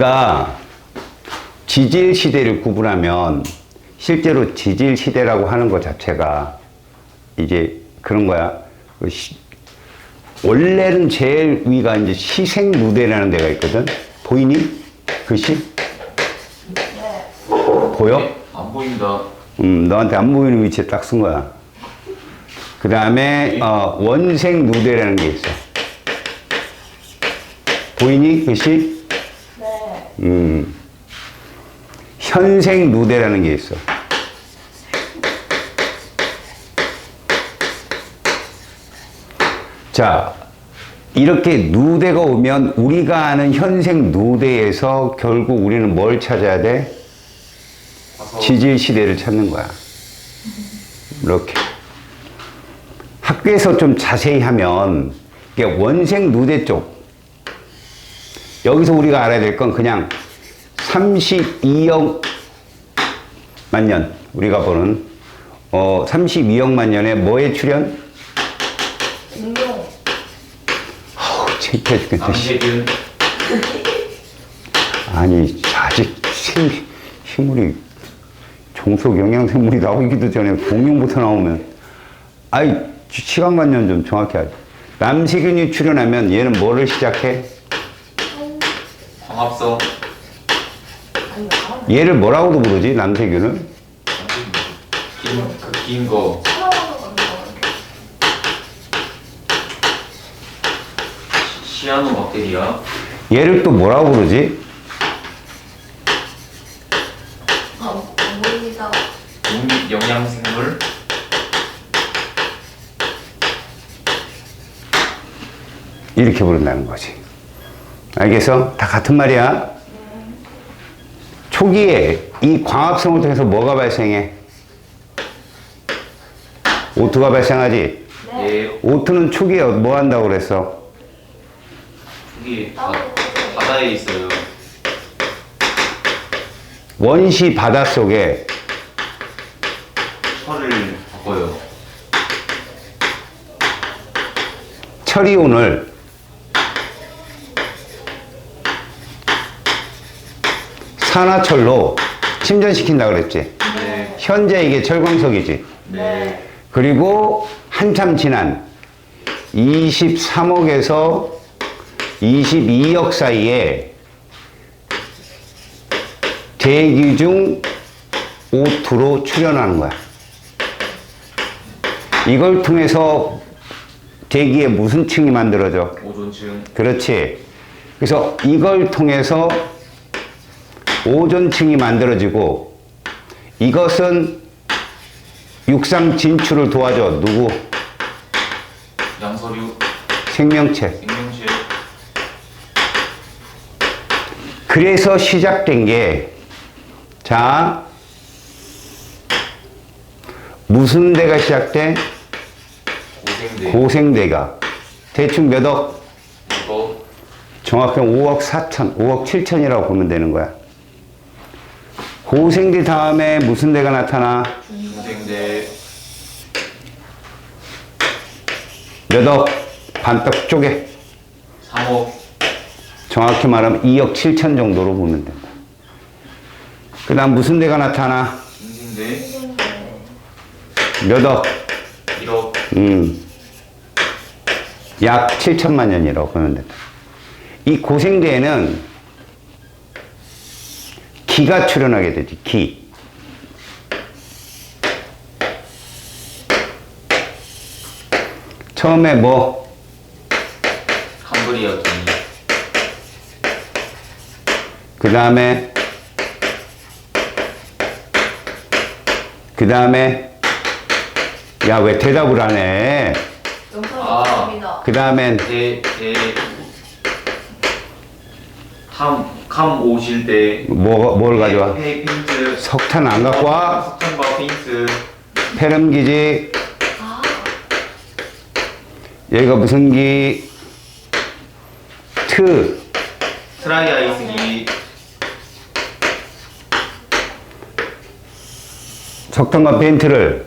그러니까 지질 시대를 구분하면 실제로 지질 시대라고 하는 것 자체가 이제 그런 거야. 원래는 제일 위가 이제 시생 무대라는 데가 있거든. 보이니? 글씨? 네. 보여? 안 보인다. 너한테 안 보이는 위치에 딱 쓴 거야. 그 다음에 원생 누대라는 게 있어. 보이니? 글씨? 네. 현생 누대라는 게 있어. 자, 이렇게 누대가 오면 우리가 아는 현생 누대에서 결국 우리는 뭘 찾아야 돼? 지질 시대를 찾는 거야. 이렇게. 학교에서 좀 자세히 하면 이게 원생 누대 쪽. 여기서 우리가 알아야 될 건 그냥 32억 만년, 우리가 보는 32억만 년에 뭐에 출현? 공룡. 창피해 죽겠네. 남세균. 아니, 아직 식물이 종속 영양생물이 나오기도 전에 공룡부터 나오면, 아이, 시간관념 좀 정확히 하죠. 남세균이 출현하면 얘는 뭐를 시작해? 광합성. 얘를 뭐라고도 부르지, 남세균을? 긴 거. 시아노박테리아. 얘를 또 뭐라고 부르지? 보입니다. 독립영양생물. 이렇게 부른다는 거지. 알겠어? 다 같은 말이야. 초기에 이 광합성을 통해서 뭐가 발생해? O2가 발생하지? 네. O2는 초기에 뭐 한다고 그랬어? 여기 바다에 있어요. 원시 바닷속에 철을 바꿔요. 철이온을 산화철로 침전시킨다 그랬지? 네. 현재 이게 철광석이지? 네. 그리고 한참 지난 23억에서 22억 사이에 대기 중 O2로 출현하는 거야. 이걸 통해서 대기에 무슨 층이 만들어져? 오존층. 그렇지. 그래서 이걸 통해서 오존층이 만들어지고 이것은 육상 진출을 도와줘. 누구? 양서류. 생명체. 생명체. 그래서 시작된 게, 자, 무슨 대가 시작돼? 고생대. 고생대가. 대충 몇 억? 이거. 정확히 5억 4천, 5억 7천이라고 보면 되는 거야. 고생대 다음에 무슨 대가 나타나? 중생대. 몇 억? 반떡 쪼개. 3억. 정확히 말하면 2억 7천 정도로 보면 된다. 그 다음 무슨 대가 나타나? 중생대. 몇 억? 1억. 약 7천만 년이라고 보면 된다. 이 고생대에는 기가 출현하게 되지, 기. 처음에 뭐? 캄브리아 기. 그 다음에 야, 왜 대답을 안 해? 영상입니다. 그 다음엔 캄 오실 때 뭘 가져와? 페인트. 석탄 안 갖고 와? 석탄과 페인트. 페름기지. 여기가 무슨 기? 트라이 아이스기. 석탄과 페인트를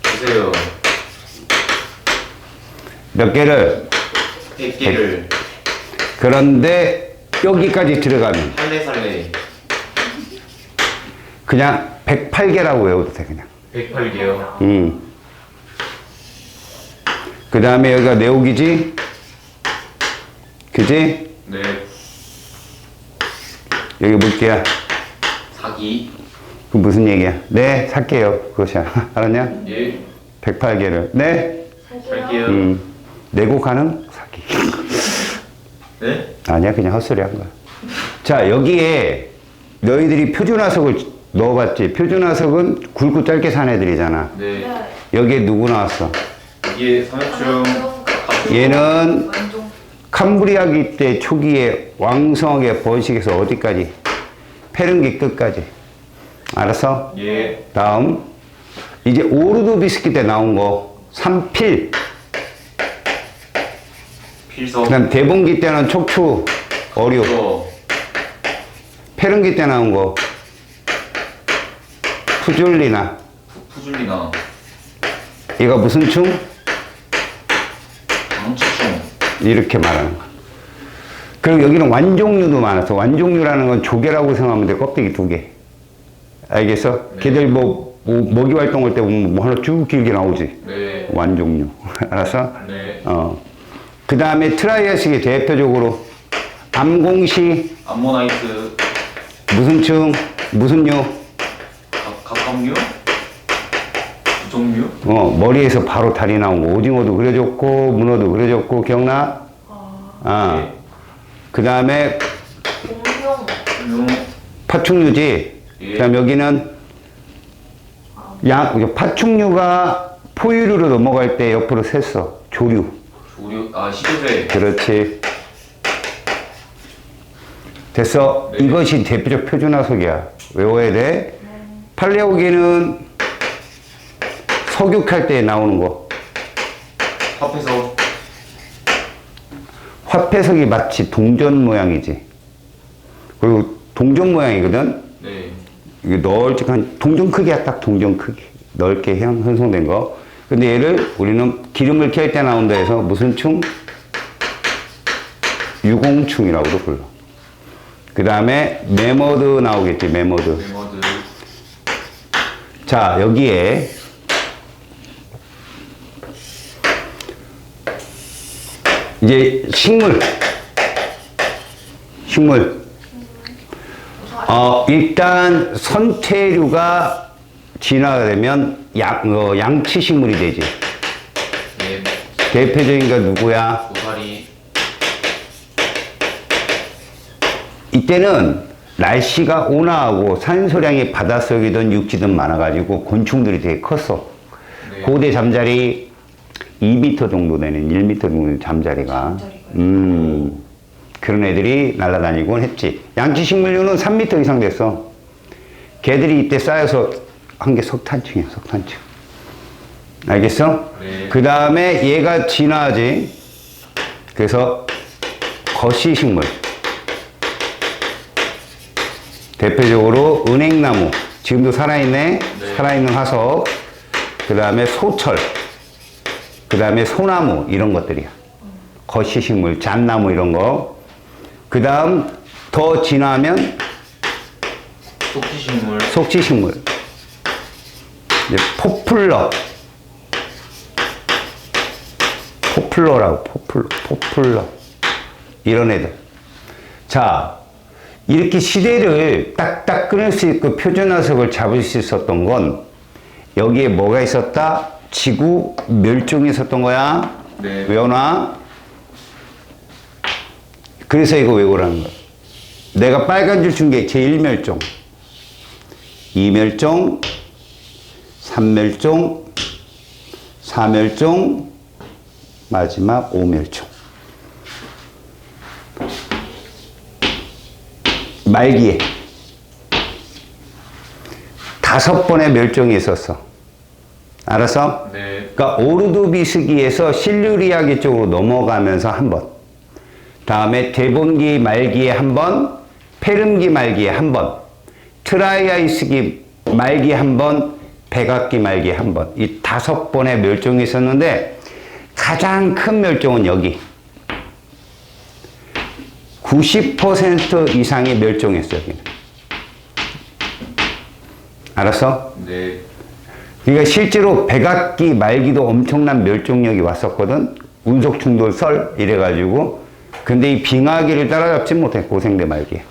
보세요. 몇 개를? 100개를. 그런데 여기까지 들어가면 살레살레. 그냥 108개라고 외워도 돼, 그냥. 108개요. 그 다음에 여기가 내옥이지? 그지? 네. 여기 볼게야. 사기. 그 무슨 얘기야? 네, 살게요. 그것이야. 알았냐? 예. 108개를. 네? 살게요. 내고 가는 사기. 네? 아니야, 그냥 헛소리 한 거야. 자, 여기에 너희들이 표준화석을 넣어봤지? 표준화석은 굵고 짧게 산 애들이잖아. 네. 여기에 누구 나왔어? 이게 삼엽중. 얘는 완종. 캄브리아기 때 초기에 왕성하게 번식해서 어디까지? 페른기 끝까지. 알았어? 예. 다음. 이제 오르도비스키 때 나온 거. 삼필. 필석. 그 다음 대봉기 때는 척추, 어류. 페른기 때 나온 거. 푸줄리나. 푸줄리나. 얘가 무슨 충? 방치충. 이렇게 말하는 거야. 그리고 여기는 완종류도 많았어. 완종류라는 건 조개라고 생각하면 돼. 껍데기 2개. 알겠어? 네. 걔들 먹이 활동할 때 보면 뭐 하나 쭉 길게 나오지. 네. 완종류. 알았어? 네. 그 다음에 트라이아식이 대표적으로 암공시, 암모나이트. 무슨 충, 무슨 류? 각각류? 부종류? 머리에서 바로 다리 나온 거. 오징어도 그려줬고, 문어도 그려줬고, 기억나? 네. 그 다음에 공룡. 용. 파충류지. 예. 그 다음 여기는 파충류가 포유류로 넘어갈 때 옆으로 샜어. 조류. 조류. 아, 시조새. 그렇지. 됐어. 네. 이것이 대표적 표준화석이야. 외워야 돼. 팔레오기는 석육할 때 나오는 거. 화폐석. 화폐석이 마치 동전 모양이지. 그리고 동전 모양이거든. 네. 이게 널찍한 동전 크기야. 딱 동전 크기. 넓게 형성된 거. 근데 얘를 우리는 기름을 켤 때 나온다 해서 무슨 충? 유공충이라고도 불러. 그 다음에 메머드 나오겠지. 메머드. 메머드. 자, 여기에 이제 식물. 일단 선태류가 진화가 되면 양치 식물이 되지. 네. 대표적인 게 누구야? 고사리. 이때는 날씨가 온화하고 산소량이 바닷속이든 육지든 많아가지고 곤충들이 되게 컸어. 네. 고대 잠자리 2m 정도 되는 1m 정도 되는 잠자리가. 그런 애들이 날아다니곤 했지. 양치식물류는 3m 이상 됐어. 걔들이 이때 쌓여서 한 게 석탄층이야, 석탄층. 알겠어? 네. 그 다음에 얘가 진화하지. 그래서 거시식물. 대표적으로 은행나무. 지금도 살아있네. 네. 살아있는 화석. 그 다음에 소철. 그 다음에 소나무. 이런 것들이야. 거시식물, 잣나무 이런 거. 그 다음 더 진화하면 속지식물. 속지식물. 이제 포플러라고, 포플러. 이런 애들. 자, 이렇게 시대를 딱딱 끊을 수 있고 표준화석을 잡을 수 있었던 건 여기에 뭐가 있었다? 지구 멸종이 있었던 거야. 네. 외워놔. 그래서 이거 외우라는 거야. 내가 빨간 줄 준 게 제1멸종, 2멸종, 3멸종, 4멸종, 마지막 5멸종. 말기에 5번의 멸종이 있었어. 알았어? 네. 그러니까 오르도비스기에서 실루리아기 쪽으로 넘어가면서 한 번. 다음에 대본기 말기에 한 번, 페름기 말기에 한 번, 트라이아이스기 말기에 한 번, 백악기 말기에 한 번. 이 5번의 멸종이 있었는데 가장 큰 멸종은 여기. 90% 이상이 멸종했어요. 알았어? 네. 그러니까 실제로 백악기 말기도 엄청난 멸종력이 왔었거든. 운석 충돌 썰 이래가지고. 근데 이 빙하기를 따라잡지 못해, 고생대 말기에.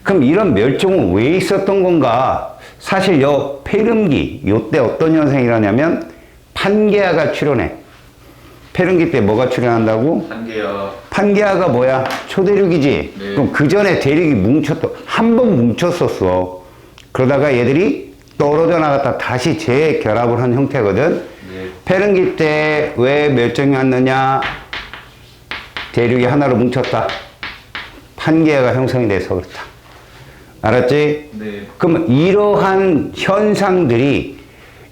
그럼 이런 멸종은 왜 있었던 건가? 사실 요 폐렴기, 요때 어떤 현상이라냐면 판게아가 출현해. 폐렴기 때 뭐가 출현한다고? 한계야. 판게아가 뭐야? 초대륙이지? 네. 그럼 그 전에 대륙이 한 번 뭉쳤었어. 그러다가 얘들이 떨어져 나갔다 다시 재결합을 한 형태거든. 네. 폐렴기 때 왜 멸종이 왔느냐? 대륙이 하나로 뭉쳤다. 판게아가 형성이 돼서 그렇다. 알았지? 네. 그럼 이러한 현상들이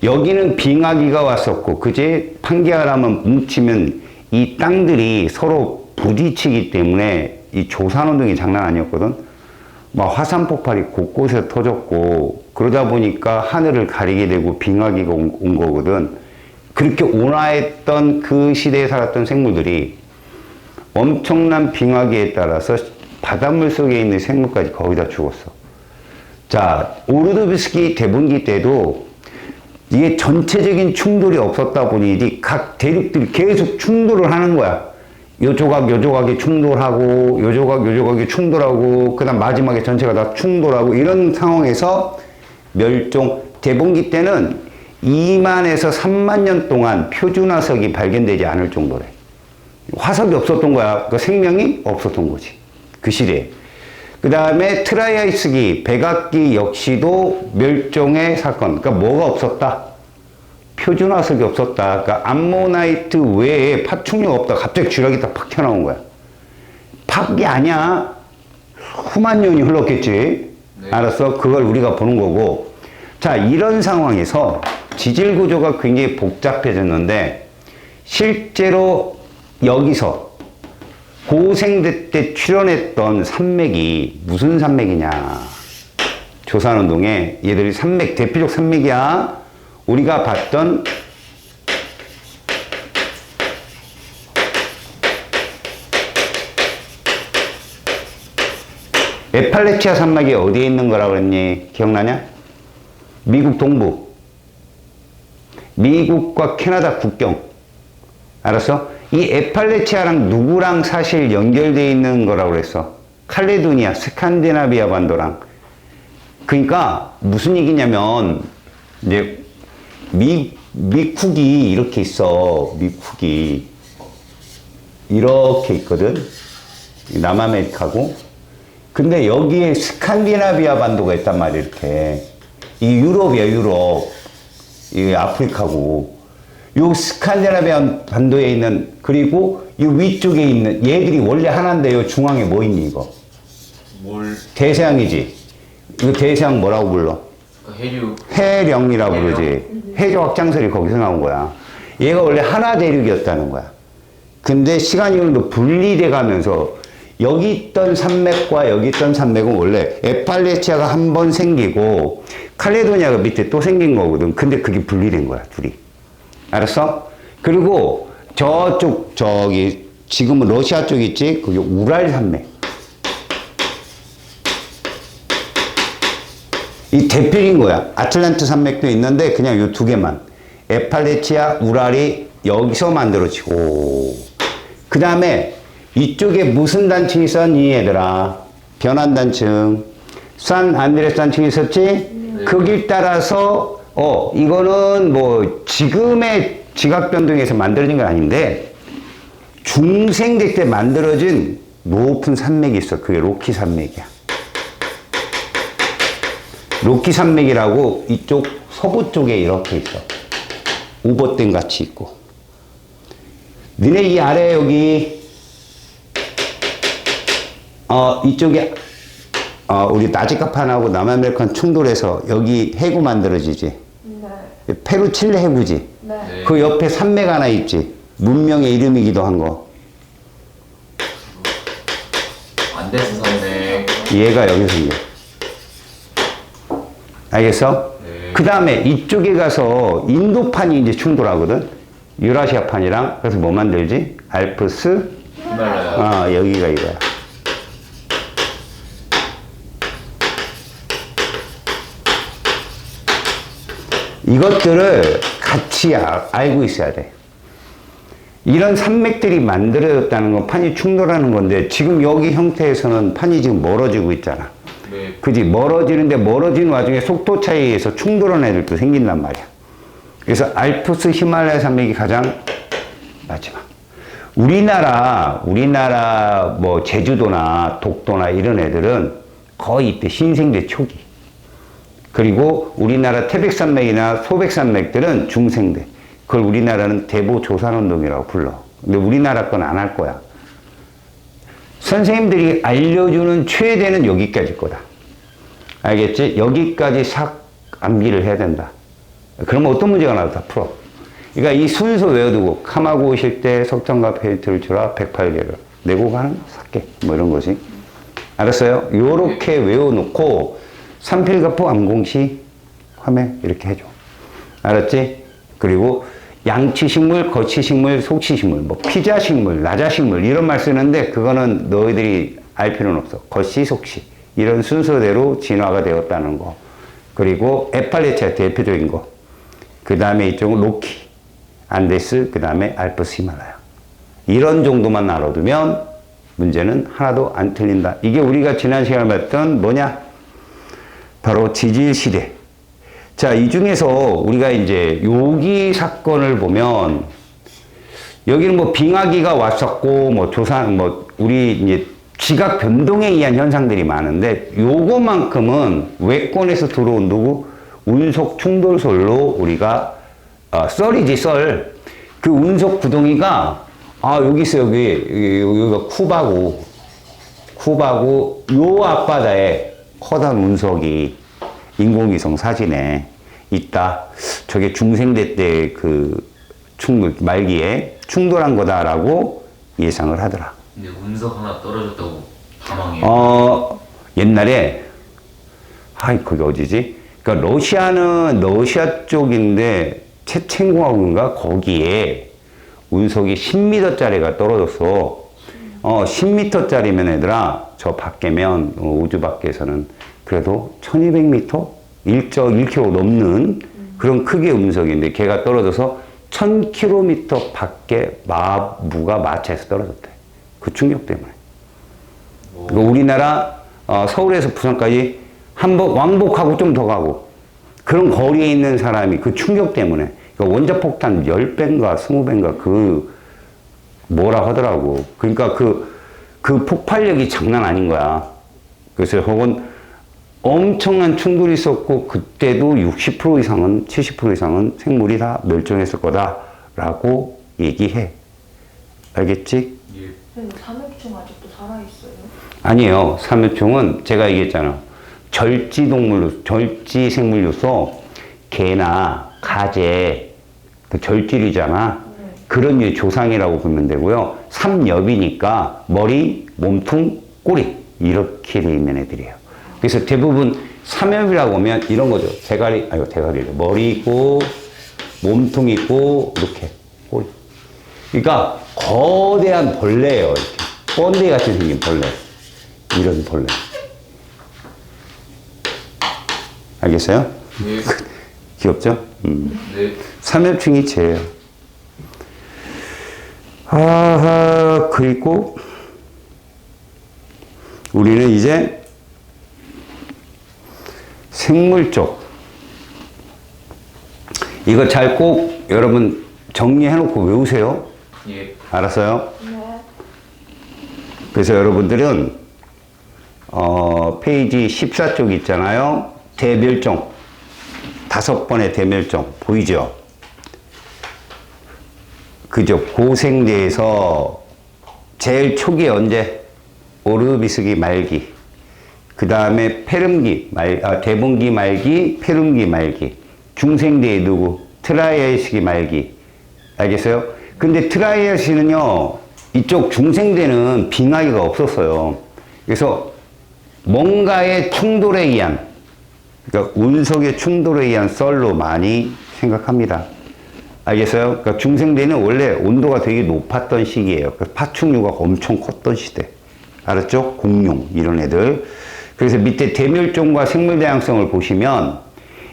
여기는 빙하기가 왔었고, 그지? 판게아라면 뭉치면 이 땅들이 서로 부딪히기 때문에 이 조산운동이 장난 아니었거든. 막 화산 폭발이 곳곳에 터졌고, 그러다 보니까 하늘을 가리게 되고 빙하기가 온 거거든. 그렇게 온화했던 그 시대에 살았던 생물들이 엄청난 빙하기에 따라서 바닷물 속에 있는 생물까지 거의 다 죽었어. 자, 오르도비스키 대분기 때도 이게 전체적인 충돌이 없었다 보니 각 대륙들이 계속 충돌을 하는 거야. 요 조각, 요 조각이 충돌하고, 요 조각, 요 조각이 충돌하고, 그 다음 마지막에 전체가 다 충돌하고, 이런 상황에서 멸종, 대분기 때는 2만에서 3만 년 동안 표준화석이 발견되지 않을 정도래. 화석이 없었던 거야. 그 생명이 없었던 거지. 그 시대에. 그 다음에 트라이아이스기, 백악기 역시도 멸종의 사건. 그러니까 뭐가 없었다? 표준화석이 없었다. 그러니까 암모나이트 외에 파충류가 없다. 갑자기 쥐락이 딱 팍 튀어나온 거야. 팍이 아니야. 수만 년이 흘렀겠지. 네. 알았어? 그걸 우리가 보는 거고. 자, 이런 상황에서 지질 구조가 굉장히 복잡해졌는데, 실제로 여기서 고생대 때 출현했던 산맥이 무슨 산맥이냐? 조산운동에 얘들이 산맥, 대표적 산맥이야. 우리가 봤던 에팔레치아 산맥이 어디에 있는 거라고 그랬니? 기억나냐? 미국 동부. 미국과 캐나다 국경. 알았어? 이 에팔레치아랑 누구랑 사실 연결되어 있는 거라고 그랬어? 칼레도니아, 스칸디나비아 반도랑. 그러니까 무슨 얘기냐면 이제 미쿡이 이렇게 있어. 미쿡이 이렇게 있거든. 남아메리카고. 근데 여기에 스칸디나비아 반도가 있단 말이야. 이렇게. 이 유럽이야, 유럽. 이게 아프리카고. 요 스칸디나비아 반도에 있는, 그리고 이 위쪽에 있는 얘들이 원래 하나인데 요 중앙에 뭐 있니 이거? 뭘? 대서양이지. 이거 대서양 뭐라고 불러? 해류. 해령이라고 해령. 그러지. 해저 확장설이 거기서 나온 거야. 얘가 원래 하나 대륙이었다는 거야. 근데 시간이 흐르면서 분리돼 가면서 여기 있던 산맥과 여기 있던 산맥은 원래 에팔레치아가 한 번 생기고 칼레도니아가 밑에 또 생긴 거거든. 근데 그게 분리된 거야, 둘이. 알았어? 그리고 저쪽, 저기, 지금은 러시아 쪽 있지? 그게 우랄 산맥. 이 대표인 거야. 아틀란트 산맥도 있는데 그냥 요 두 개만. 에팔레치아, 우랄이 여기서 만들어지고. 그 다음에 이쪽에 무슨 단층이 있었니, 얘들아? 변환 단층. 산 안드레스 단층이 있었지? 네. 그 길 따라서 이거는 뭐 지금의 지각 변동에서 만들어진 건 아닌데 중생대 때 만들어진 높은 산맥이 있어. 그게 로키 산맥이야. 로키 산맥이라고 이쪽 서부 쪽에 이렇게 있어. 오버댐 같이 있고. 너네 이 아래 여기 이쪽에 우리 나지카판하고 남아메리칸 충돌해서 여기 해구 만들어지지. 네. 페루 칠레 해구지. 네. 네. 그 옆에 산맥 하나 있지. 문명의 이름이기도 한 거. 안데스 산맥. 얘가 여기 생겨. 알겠어? 네. 그 다음에 이쪽에 가서 인도판이 이제 충돌하거든. 유라시아판이랑. 그래서 뭐 만들지? 알프스. 히말라야. 여기가 이거야. 이것들을 같이 알고 있어야 돼. 이런 산맥들이 만들어졌다는 건 판이 충돌하는 건데 지금 여기 형태에서는 판이 지금 멀어지고 있잖아. 네. 그지? 멀어지는데 멀어지는 와중에 속도 차이에서 충돌하는 애들도 생긴단 말이야. 그래서 알프스 히말라야 산맥이 가장 마지막. 우리나라 뭐 제주도나 독도나 이런 애들은 거의 이때 신생대 초기. 그리고 우리나라 태백산맥이나 소백산맥들은 중생대. 그걸 우리나라는 대보조산운동이라고 불러. 근데 우리나라 건 안 할 거야. 선생님들이 알려주는 최대는 여기까지일 거다. 알겠지? 여기까지 싹 암기를 해야 된다. 그러면 어떤 문제가 나와도 다 풀어. 그러니까 이 순서 외워두고 카마고 오실 때 석정과 페인트를 주라 108개를 내고 가는 삭개 뭐 이런 거지. 알았어요? 요렇게 외워놓고 삼필가포 암공시 화매 이렇게 해줘. 알았지? 그리고 양치식물, 거치식물, 속치식물, 뭐 피자식물, 나자식물 이런 말 쓰는데 그거는 너희들이 알 필요는 없어. 거치, 속치 이런 순서대로 진화가 되었다는 거. 그리고 에팔레치아 대표적인 거. 그 다음에 이쪽은 로키, 안데스, 그 다음에 알프스 히말라야. 이런 정도만 알아두면 문제는 하나도 안 틀린다. 이게 우리가 지난 시간에 봤던 뭐냐? 바로 지질시대. 자, 이 중에서 우리가 이제 요기 사건을 보면 여기는 뭐 빙하기가 왔었고 뭐 조산 뭐 우리 이제 지각 변동에 의한 현상들이 많은데 요거만큼은 외권에서 들어온 누구 운석 충돌설로 우리가 썰이지 썰. 그 운석 구덩이가 여기 있어 여기가 쿠바고 요 앞바다에 커다란 운석이 인공위성 사진에 있다. 저게 중생대 때 그 말기에 충돌한 거다라고 예상을 하더라. 근데 운석 하나 떨어졌다고 사망해요. 옛날에 그게 어디지? 그러니까 러시아는 러시아 쪽인데 체첸공화국인가 거기에 운석이 10m짜리가 떨어졌어. 10m짜리면 얘들아 저 밖에면 우주 밖에서는 그래도 1200m? 1.1km 넘는 그런 크기의 운석인데 걔가 떨어져서 1000km 밖에 무가 마차에서 떨어졌대. 그 충격 때문에. 그러니까 우리나라 서울에서 부산까지 왕복하고 좀 더 가고 그런 거리에 있는 사람이 그 충격 때문에 그러니까 원자폭탄 10배인가 20배인가 그 뭐라 하더라고. 그러니까 그 폭발력이 장난 아닌 거야. 그래서 혹은 엄청난 충돌이 있었고 그때도 60% 이상은 70% 이상은 생물이 다 멸종했을 거다라고 얘기해. 알겠지? 예. 근데 삼엽충 아직도 살아있어요? 아니에요. 삼엽충은 제가 얘기했잖아. 절지 생물로서 개나 가재 그 절지류잖아. 그런 류의 조상이라고 보면 되고요. 삼엽이니까 머리, 몸통, 꼬리 이렇게 돼 있는 애들이에요. 그래서 대부분 삼엽이라고 하면 이런 거죠. 대가리래. 머리 있고, 몸통 있고, 이렇게 꼬리. 그러니까 거대한 벌레예요. 이렇게 번데기 같이 생긴 벌레. 이런 벌레. 알겠어요? 네. 귀엽죠? 네. 삼엽충이 쟤예요. 그리고 우리는 이제 생물 쪽. 이거 잘 꼭 여러분 정리해놓고 외우세요. 예. 알았어요? 네. 그래서 여러분들은 페이지 14쪽 있잖아요. 대멸종. 5번의 대멸종 보이죠? 그죠? 고생대에서 제일 초기에 언제? 오르비스기 말기. 그 다음에 대분기 말기, 페룸기 말기. 중생대에 누구? 트라이아시기 말기. 알겠어요? 근데 트라이아시는요, 이쪽 중생대는 빙하기가 없었어요. 그래서 뭔가의 충돌에 의한, 그러니까 운석의 충돌에 의한 썰로 많이 생각합니다. 알겠어요? 그러니까 중생대는 원래 온도가 되게 높았던 시기예요. 그래서 파충류가 엄청 컸던 시대. 알았죠? 공룡, 이런 애들. 그래서 밑에 대멸종과 생물다양성을 보시면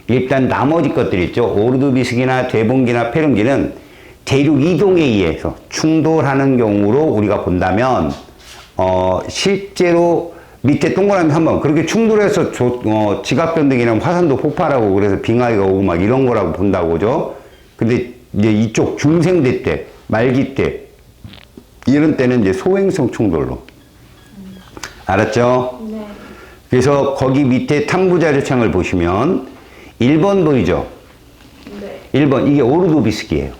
일단 나머지 것들 있죠. 오르드비스기나 대봉기나 페름기는 대륙 이동에 의해서 충돌하는 경우로 우리가 본다면 실제로 밑에 동그라미 한번 그렇게 충돌해서 지각 변동이나 화산도 폭발하고 그래서 빙하기가 오고 막 이런 거라고 본다고 그죠? 근데 이제 이쪽 중생대 때, 말기 때 이런 때는 이제 소행성 충돌로. 알았죠? 네. 그래서 거기 밑에 탐구 자료창을 보시면 1번 보이죠? 네. 1번 이게 오르도비스기예요.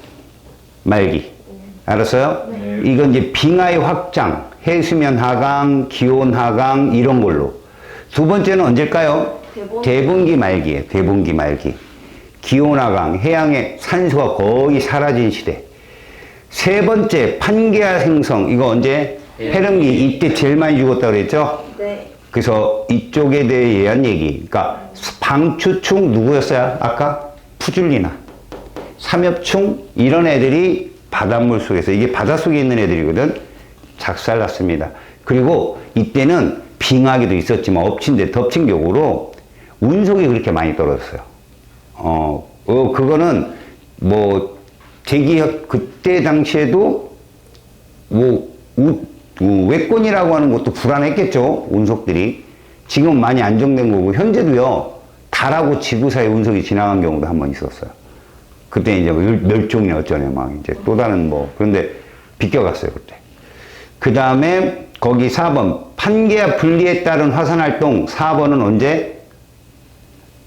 말기. 알았어요? 네. 이건 이제 빙하의 확장, 해수면 하강, 기온 하강 이런 걸로. 두 번째는 언제일까요? 대분기 말기예요. 대분기 말기. 기온 하강, 해양의 산소가 거의 사라진 시대. 세 번째 판게아 생성. 이거 언제? 페름기. 이때 제일 많이 죽었다고 그랬죠? 네. 그래서 이쪽에 대한 얘기. 그러니까 방추충 누구였어요? 아까? 푸줄리나. 삼엽충 이런 애들이 바닷물 속에서 이게 바닷속에 있는 애들이거든. 작살났습니다. 그리고 이때는 빙하기도 있었지만 덮친 격으로 운석이 그렇게 많이 떨어졌어요. 그거는 뭐 그때 당시에도 외권이라고 하는 것도 불안했겠죠. 운석들이. 지금 많이 안정된 거고 현재도요. 달하고 지구 사이 운석이 지나간 경우도 한 번 있었어요. 그때 이제 멸종이 어쩌네 막 이제 또 다른 그런데 비껴갔어요 그때. 그 다음에 거기 4번 판게아 분리에 따른 화산 활동. 4번은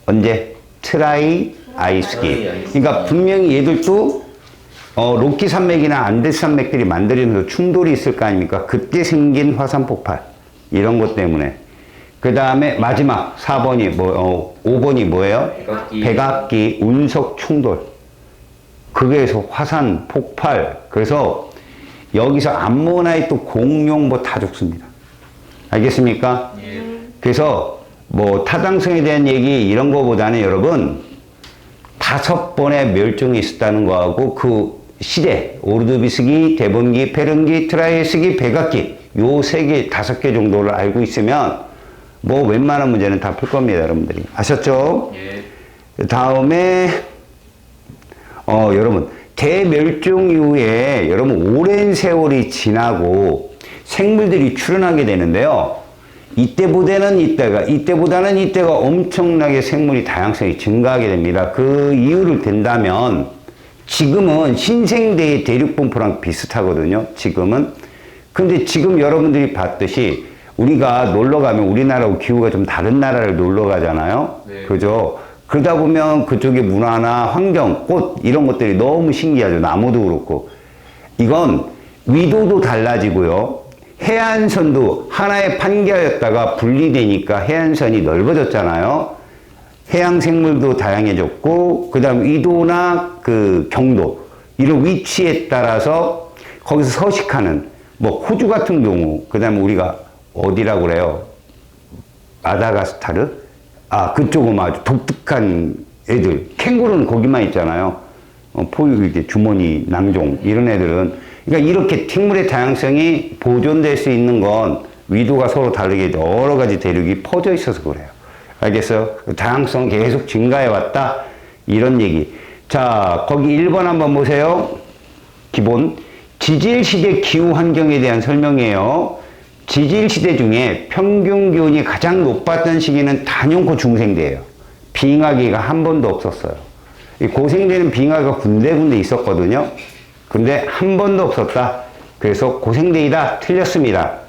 언제? 트라이 아이스기. 그러니까 분명히 얘들도 로키 산맥이나 안데스 산맥들이 만들어지면서 충돌이 있을 거 아닙니까? 그때 생긴 화산 폭발 이런 것 때문에. 그 다음에 마지막 4번이 5번이 뭐예요? 백악기 운석 충돌. 그게서 화산 폭발. 그래서 여기서 암모나이트 공룡 다 죽습니다. 알겠습니까? 예. 그래서 타당성에 대한 얘기 이런 거보다는 여러분 5번의 멸종이 있었다는 거하고 그 시대 오르드비스기, 대본기, 페름기, 트라이스기, 백악기 요 3개, 5개 정도를 알고 있으면 웬만한 문제는 다 풀 겁니다, 여러분들이. 아셨죠? 예. 다음에 여러분 대멸종 이후에 여러분 오랜 세월이 지나고 생물들이 출현하게 되는데요. 이때보다는 이때가 엄청나게 생물이 다양성이 증가하게 됩니다. 그 이유를 댄다면 지금은 신생대의 대륙분포랑 비슷하거든요. 지금은. 근데 지금 여러분들이 봤듯이 우리가 놀러 가면 우리나라하고 기후가 좀 다른 나라를 놀러 가잖아요. 네. 그죠? 그러다 보면 그쪽의 문화나 환경, 꽃 이런 것들이 너무 신기하죠. 나무도 그렇고. 이건 위도도 달라지고요. 해안선도 하나의 판계였다가 분리되니까 해안선이 넓어졌잖아요. 해양 생물도 다양해졌고, 그 다음 위도나 그 경도, 이런 위치에 따라서 거기서 서식하는, 호주 같은 경우, 그 다음에 우리가 어디라고 그래요? 마다가스카르? 그쪽은 아주 독특한 애들. 캥거루는 거기만 있잖아요. 포유, 이렇게 주머니, 낭종, 이런 애들은. 그러니까 이렇게 생물의 다양성이 보존될 수 있는 건 위도가 서로 다르게 여러 가지 대륙이 퍼져 있어서 그래요. 알겠어요? 다양성 계속 증가해 왔다. 이런 얘기. 자, 거기 1번 한번 보세요. 기본. 지질시대 기후 환경에 대한 설명이에요. 지질시대 중에 평균 기온이 가장 높았던 시기는 단연코 중생대예요. 빙하기가 한 번도 없었어요. 이 고생대는 빙하기가 군데군데 있었거든요. 근데 한 번도 없었다. 그래서 고생대이다. 틀렸습니다.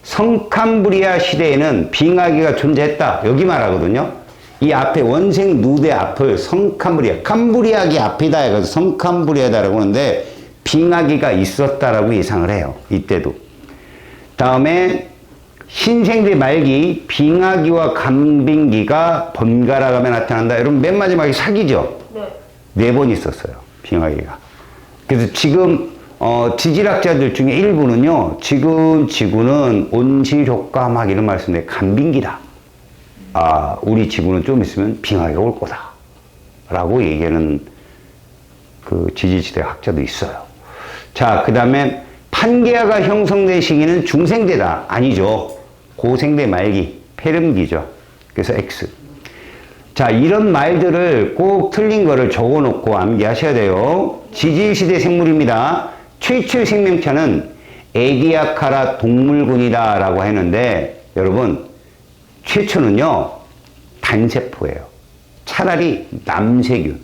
성캄브리아 시대에는 빙하기가 존재했다. 여기 말하거든요. 이 앞에 원생 누대 앞을 캄브리아기 앞이다 해서 성캄브리아다라고 하는데 빙하기가 있었다라고 예상을 해요. 이때도. 다음에 신생대 말기 빙하기와 간빙기가 번갈아가며 나타난다. 여러분 맨 마지막에 사기죠? 네. 4번 있었어요. 빙하기가. 그래서 지금 지질학자들 중에 일부는요. 지금 지구는 온실효과 막 이런 말씀인데 간빙기다. 우리 지구는 좀 있으면 빙하기가 올 거다. 라고 얘기하는 그 지질시대 학자도 있어요. 자, 그 다음에 판게아가 형성된 시기는 중생대다. 아니죠. 고생대 말기, 페름기죠. 그래서 X. 자, 이런 말들을 꼭 틀린 거를 적어 놓고 암기하셔야 돼요. 지질시대 생물입니다. 최초의 생명체는 에디아카라 동물군이다 라고 했는데, 여러분, 최초는요, 단세포예요. 차라리 남세균.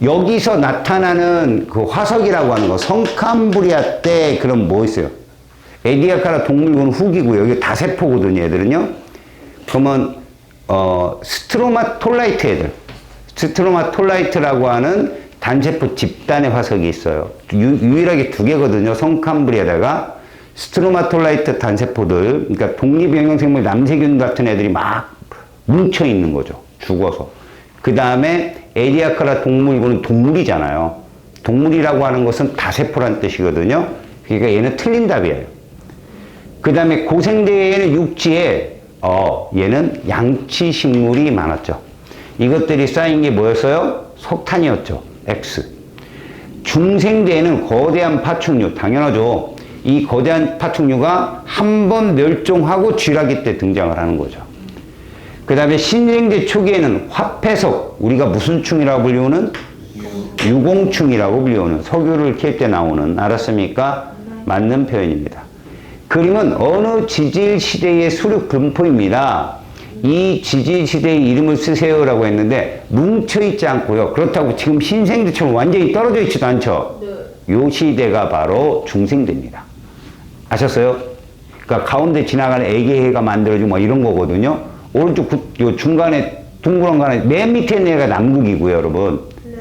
여기서 나타나는 그 화석이라고 하는 거, 성캄브리아 때 그럼 뭐 있어요? 에디아카라 동물군 후기고요. 이게 다세포거든요, 얘들은요. 그러면, 스트로마톨라이트 애들. 스트로마톨라이트라고 하는 단세포 집단의 화석이 있어요. 유일하게 두 개거든요. 성캄브리아다가. 스트로마톨라이트 단세포들, 그러니까 독립영양생물 남세균 같은 애들이 막 뭉쳐 있는 거죠. 죽어서. 그 다음에 에디아카라 동물군은 동물이잖아요. 동물이라고 하는 것은 다세포란 뜻이거든요. 그러니까 얘는 틀린 답이에요. 그 다음에 고생대에는 육지에 얘는 양치식물이 많았죠. 이것들이 쌓인 게 뭐였어요? 석탄이었죠. X. 중생대에는 거대한 파충류, 당연하죠. 이 거대한 파충류가 한 번 멸종하고 쥐라기 때 등장을 하는 거죠. 그 다음에 신생대 초기에는 화폐석, 우리가 무슨 충이라고 불리우는? 유공충이라고 불리우는, 석유를 캘 때 나오는, 알았습니까? 맞는 표현입니다. 그림은 어느 지질시대의 수륙 분포입니다. 이 지질시대의 이름을 쓰세요라고 했는데 뭉쳐있지 않고요. 그렇다고 지금 신생대처럼 완전히 떨어져 있지도 않죠. 네. 요 시대가 바로 중생대입니다. 아셨어요? 그러니까 가운데 지나가는 애기해가 만들어지고 뭐 이런 거거든요. 오른쪽 요 중간에 둥그런 거 하나, 맨 밑에 있는 애가 남극이고요, 여러분. 네.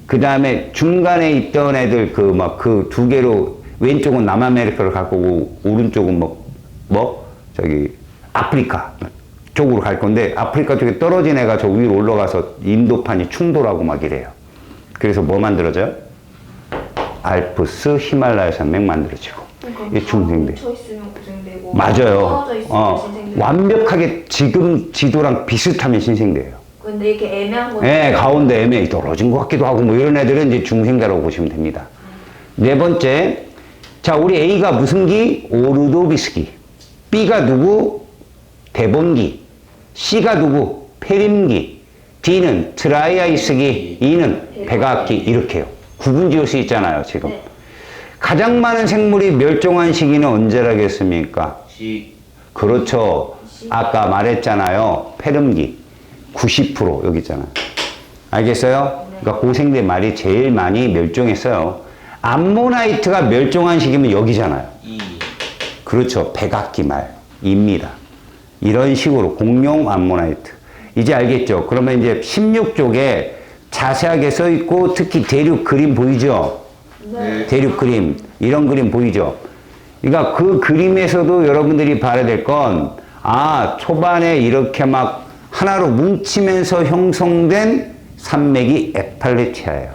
그 다음에 중간에 있던 애들 그 두 개로 왼쪽은 남아메리카를 갖고 오고 오른쪽은 저기 아프리카 쪽으로 갈 건데, 아프리카 쪽에 떨어진 애가 저 위로 올라가서 인도판이 충돌하고 막 이래요. 그래서 뭐 만들어져요? 알프스 히말라야 산맥 만들어지고. 이게 중생대. 쳐 있으면 고생되고. 맞아요. 떨어져 있으면 신생대. 완벽하게 지금 지도랑 비슷하면 신생대예요. 근데 이렇게 애매한 거. 네, 가운데 애매히 떨어진 것 같기도 하고 뭐 이런 애들은 이제 중생대라고 보시면 됩니다. 네 번째, 자, 우리 A가 무슨 기? 오르도비스기. B가 누구? 대본기. C가 누구? 페림기. D는 트라이아이스기. E는 백악기. 이렇게요. 구분 지을 수 있잖아요, 지금. 네. 가장 많은 생물이 멸종한 시기는 언제라겠습니까? 시. 그렇죠. 아까 말했잖아요. 페름기. 90% 여기 있잖아요. 알겠어요? 그러니까 고생대 말이 제일 많이 멸종했어요. 암모나이트가 멸종한 시기면 여기잖아요. 이. 그렇죠. 백악기 말입니다. 이런 식으로 공룡 암모나이트. 이제 알겠죠? 그러면 이제 16쪽에 자세하게 써 있고 특히 대륙 그림 보이죠? 네. 대륙 그림. 이런 그림 보이죠? 그러니까 그 그림에서도 여러분들이 봐야 될 건, 초반에 이렇게 막 하나로 뭉치면서 형성된 산맥이 에팔레티아예요.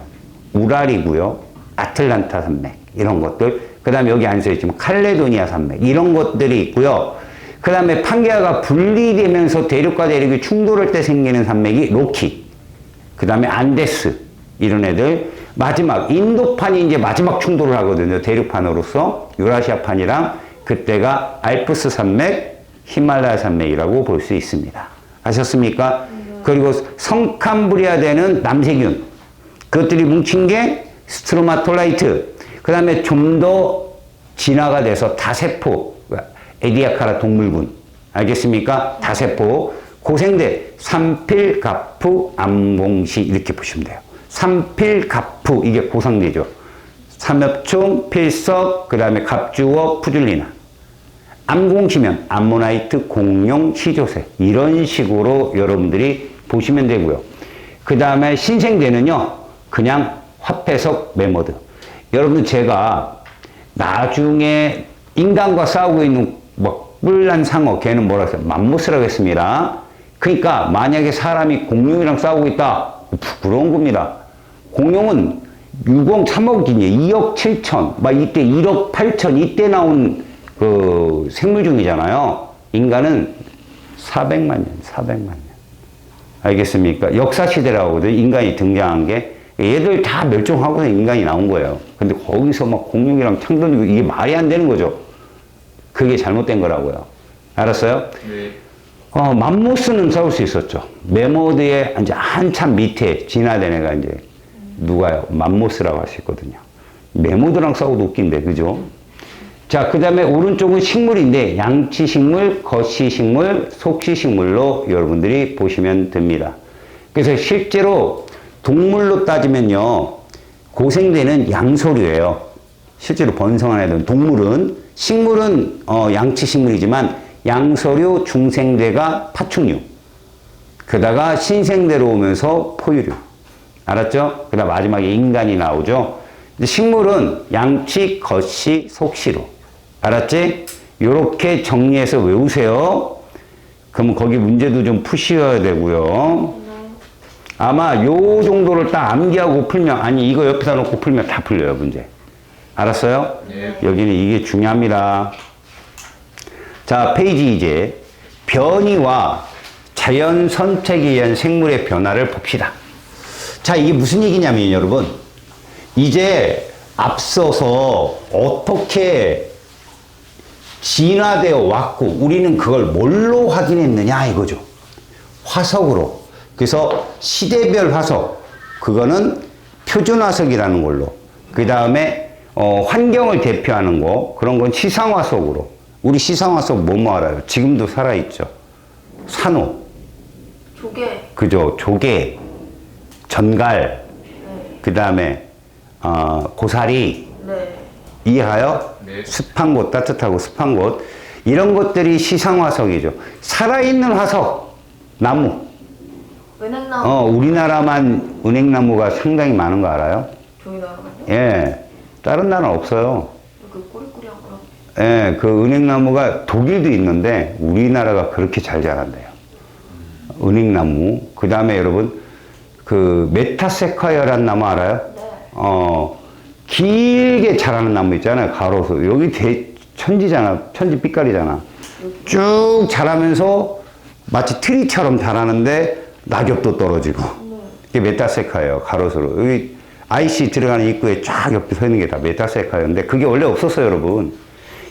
우랄이고요. 아틀란타 산맥. 이런 것들. 그 다음에 여기 안 써있지만 칼레도니아 산맥. 이런 것들이 있고요. 그 다음에 판게아가 분리되면서 대륙과 대륙이 충돌할 때 생기는 산맥이 로키. 그 다음에 안데스. 이런 애들. 마지막 인도판이 이제 마지막 충돌을 하거든요. 대륙판으로서 유라시아판이랑. 그때가 알프스 산맥, 히말라야 산맥이라고 볼 수 있습니다. 아셨습니까? 그리고 성캄브리아대는 남세균. 그것들이 뭉친 게 스트로마톨라이트. 그 다음에 좀 더 진화가 돼서 다세포. 에디아카라 동물군. 알겠습니까? 다세포. 고생대, 삼필가프, 암공시. 이렇게 보시면 돼요. 삼필가프, 이게 고상대죠. 삼엽충, 필석, 그 다음에 갑주어, 푸줄리나. 암공시면 암모나이트, 공룡, 시조새. 이런 식으로 여러분들이 보시면 되고요. 그 다음에 신생대는요, 그냥 화폐석 메모드. 여러분, 제가 나중에 인간과 싸우고 있는 뿔난 상어, 걔는 뭐라 했어요? 맘모스라고 했습니다. 그러니까 만약에 사람이 공룡이랑 싸우고 있다, 부끄러운 겁니다. 공룡은 3억 기니 2억 7천, 막 이때 1억 8천, 이때 나온 그 생물 중이잖아요. 인간은 400만 년, 400만 년. 알겠습니까? 역사시대라고 하거든요. 인간이 등장한 게. 얘들 다 멸종하고서 인간이 나온 거예요. 근데 거기서 막 공룡이랑 창 던지고 이게 말이 안 되는 거죠. 그게 잘못된 거라고요. 알았어요? 네. 맘모스는 싸울 수 있었죠. 메모드의 이제 한참 밑에 진화된 애가 이제 누가요? 맘모스라고 할 수 있거든요. 메모드랑 싸워도 웃긴데, 그죠? 자, 그 다음에 오른쪽은 식물인데, 양치식물, 거시식물, 속시식물로 여러분들이 보시면 됩니다. 그래서 실제로 동물로 따지면요, 고생대는 양서류예요. 실제로 번성한 애들은. 동물은, 식물은 양치식물이지만, 양서류, 중생대가 파충류. 그러다가 신생대로 오면서 포유류. 알았죠? 그 다음 마지막에 인간이 나오죠. 식물은 양치, 거시, 속시로. 알았지? 요렇게 정리해서 외우세요. 그러면 거기 문제도 좀 푸셔야 되고요. 아마 요 정도를 딱 암기하고 풀면, 아니 이거 옆에다 놓고 풀면 다 풀려요, 문제. 알았어요? 네. 여기는 이게 중요합니다. 자, 페이지 이제 변이와 자연 선택에 의한 생물의 변화를 봅시다. 자, 이게 무슨 얘기냐면 여러분, 이제 앞서서 어떻게 진화되어 왔고 우리는 그걸 뭘로 확인했느냐 이거죠. 화석으로. 그래서 시대별 화석, 그거는 표준화석이라는 걸로. 그 다음에 환경을 대표하는 거, 그런 건 시상화석으로. 우리 시상화석 뭐뭐 알아요? 지금도 살아있죠. 산호. 조개. 그죠. 조개, 전갈, 네. 그 다음에 고사리. 네. 이해가요? 네. 습한 곳, 따뜻하고 습한 곳. 이런 것들이 시상화석이죠. 살아있는 화석, 나무. 은행나무. 우리나라만 은행나무가 상당히 많은 거 알아요? 저희 나라만요? 예. 다른 나라는 없어요. 그 꼬리꼬리한 거요? 예, 그 은행나무가 독일도 있는데 우리나라가 그렇게 잘 자란대요. 은행나무. 그 다음에 여러분, 그 메타세콰이어라는 나무 알아요? 네. 길게 자라는 나무 있잖아요. 가로수. 여기 천지잖아. 천지 빛깔이잖아. 쭉 자라면서 마치 트리처럼 자라는데 낙엽도 떨어지고. 이게 메타세콰이어, 가로수로. 여기 IC 들어가는 입구에 쫙 옆에 서 있는 게 다 메타세콰이어인데 그게 원래 없었어요, 여러분.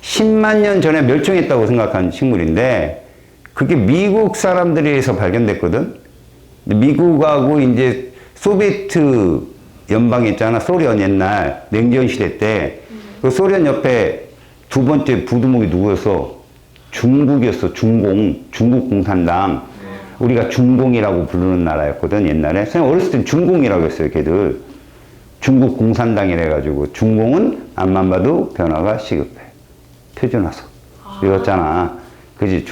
10만 년 전에 멸종했다고 생각한 식물인데 그게 미국 사람들에 의해서 발견됐거든. 미국하고 이제 소비에트 연방 있잖아. 소련 옛날 냉전 시대 때 그 소련 옆에 두 번째 부두목이 누구였어? 중국이었어. 중국 공산당. 우리가 중공이라고 부르는 나라였거든, 옛날에. 선생님 어렸을 땐 중공이라고 했어요, 걔들. 중국 공산당이라 해가지고. 중공은 앞만 봐도 변화가 시급해. 표준화석. 외웠잖아. 그지?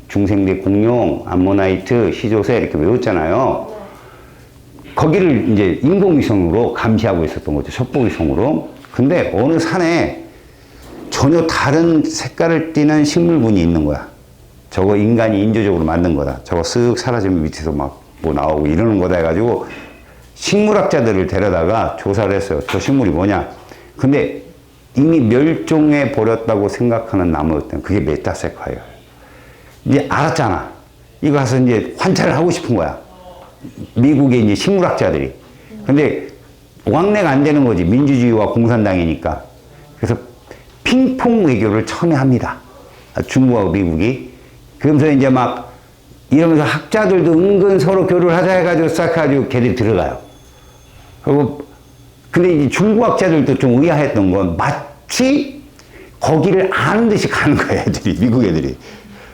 중생대 공룡, 암모나이트, 시조새 이렇게 외웠잖아요. 거기를 이제 인공위성으로 감시하고 있었던 거죠. 첩보위성으로. 근데 어느 산에 전혀 다른 색깔을 띠는 식물군이 있는 거야. 저거 인간이 인조적으로 만든 거다. 저거 쓱 사라지면 밑에서 막 뭐 나오고 이러는 거다 해가지고 식물학자들을 데려다가 조사를 했어요. 저 식물이 뭐냐. 근데 이미 멸종해 버렸다고 생각하는 나무였던 그게 메타세콰이어예요. 이제 알았잖아. 이거 가서 이제 관찰을 하고 싶은 거야. 미국의 이제 식물학자들이. 근데 왕래가 안 되는 거지. 민주주의와 공산당이니까. 그래서 핑퐁 외교를 처음에 합니다. 중국하고 미국이. 그러면서 이제 막 이러면서 학자들도 은근 서로 교류를 하자 해가지고 싹 해가지고 걔들이 들어가요. 그리고 근데 이제 중국 학자들도 좀 의아했던 건 마치 거기를 아는 듯이 가는 거예요, 애들이. 미국 애들이.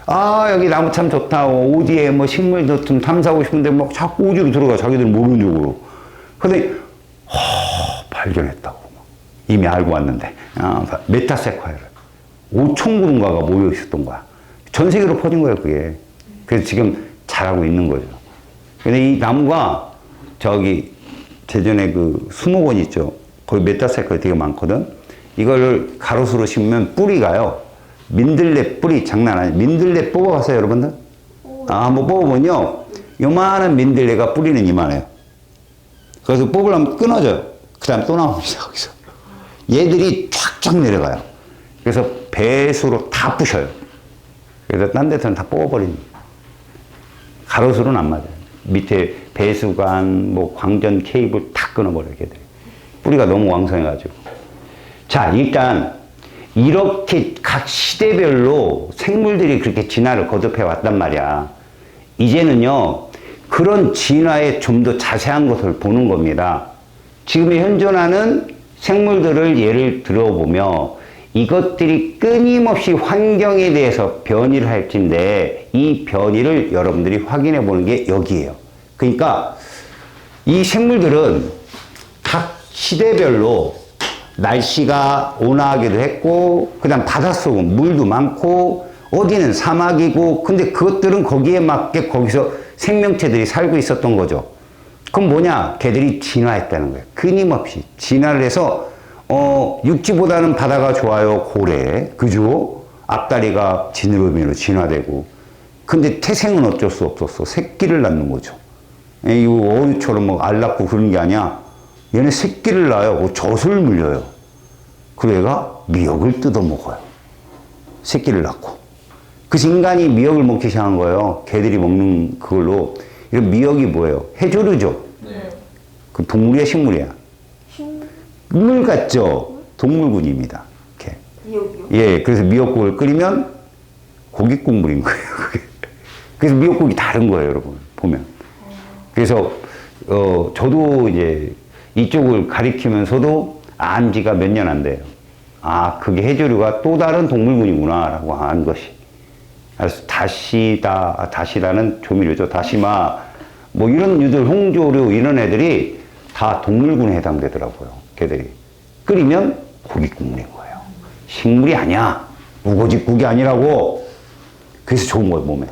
아, 여기 나무 참 좋다. 오지에 뭐 식물도 좀 탐사하고 싶은데 막 자꾸 오지로 들어가. 자기들 모르는 쪽으로. 근데, 발견했다고. 이미 알고 왔는데. 메타세콰이어를. 5천 그루인가가 모여 있었던 거야. 전 세계로 퍼진 거예요, 그게. 그래서 지금 자라고 있는 거죠. 근데 이 나무가 저기, 제전에 그 수목원 있죠. 거기 메타세콰이어 되게 많거든. 이걸 가로수로 심으면 뿌리가요. 민들레 뿌리 장난 아니에요. 민들레 뽑아봤어요, 여러분들? 한번 뽑아보면요. 요만한 민들레가 뿌리는 이만해요. 그래서 뽑으려면 끊어져요. 그 다음에 또 나옵니다, 거기서. 얘들이 쫙쫙 내려가요. 그래서 배수로 다 부셔요. 그래서 딴 데서는 다 뽑아버립니다. 가로수로는 안 맞아요. 밑에 배수관, 뭐 광전 케이블 다 끊어버려요, 걔들이. 뿌리가 너무 왕성해가지고. 자, 일단 이렇게 각 시대별로 생물들이 그렇게 진화를 거듭해 왔단 말이야. 이제는요, 그런 진화에 좀 더 자세한 것을 보는 겁니다. 지금의 현존하는 생물들을 예를 들어보며 이것들이 끊임없이 환경에 대해서 변이를 할 텐데 이 변이를 여러분들이 확인해 보는 게 여기에요. 그러니까 이 생물들은 각 시대별로 날씨가 온화하기도 했고, 그 다음 바닷속은 물도 많고, 어디는 사막이고, 근데 그것들은 거기에 맞게 거기서 생명체들이 살고 있었던 거죠. 그럼 뭐냐? 걔들이 진화했다는 거예요. 끊임없이 진화를 해서, 육지보다는 바다가 좋아요, 고래. 그죠? 앞다리가 지느러미로 진화되고. 근데 태생은 어쩔 수 없었어. 새끼를 낳는 거죠. 이 어류처럼 뭐 알 낳고 그런 게 아니야. 얘네 새끼를 낳아요. 젖을 물려요. 그리고 얘가 미역을 뜯어 먹어요. 새끼를 낳고. 그래서 인간이 미역을 먹기 시작한 거예요. 개들이 먹는 그걸로. 이런 미역이 뭐예요? 해조류죠. 네. 그 동물이야, 식물이야? 물 같죠? 동물군입니다. 이렇게. 미역이요? 예, 그래서 미역국을 끓이면 고기 국물인 거예요. 그게. 그래서 미역국이 다른 거예요, 여러분. 보면. 그래서, 저도 이제 이쪽을 가리키면서도 안 지가 몇 년 안 돼요. 아, 그게 해조류가 또 다른 동물군이구나, 라고 한 것이. 그래서 다시다는 조미료죠. 다시마, 뭐 이런 유들, 홍조류, 이런 애들이 다 동물군에 해당되더라고요. 걔들이. 끓이면 고기 국물인 거예요. 식물이 아니야. 우거지국이 아니라고. 그래서 좋은 거예요, 몸에.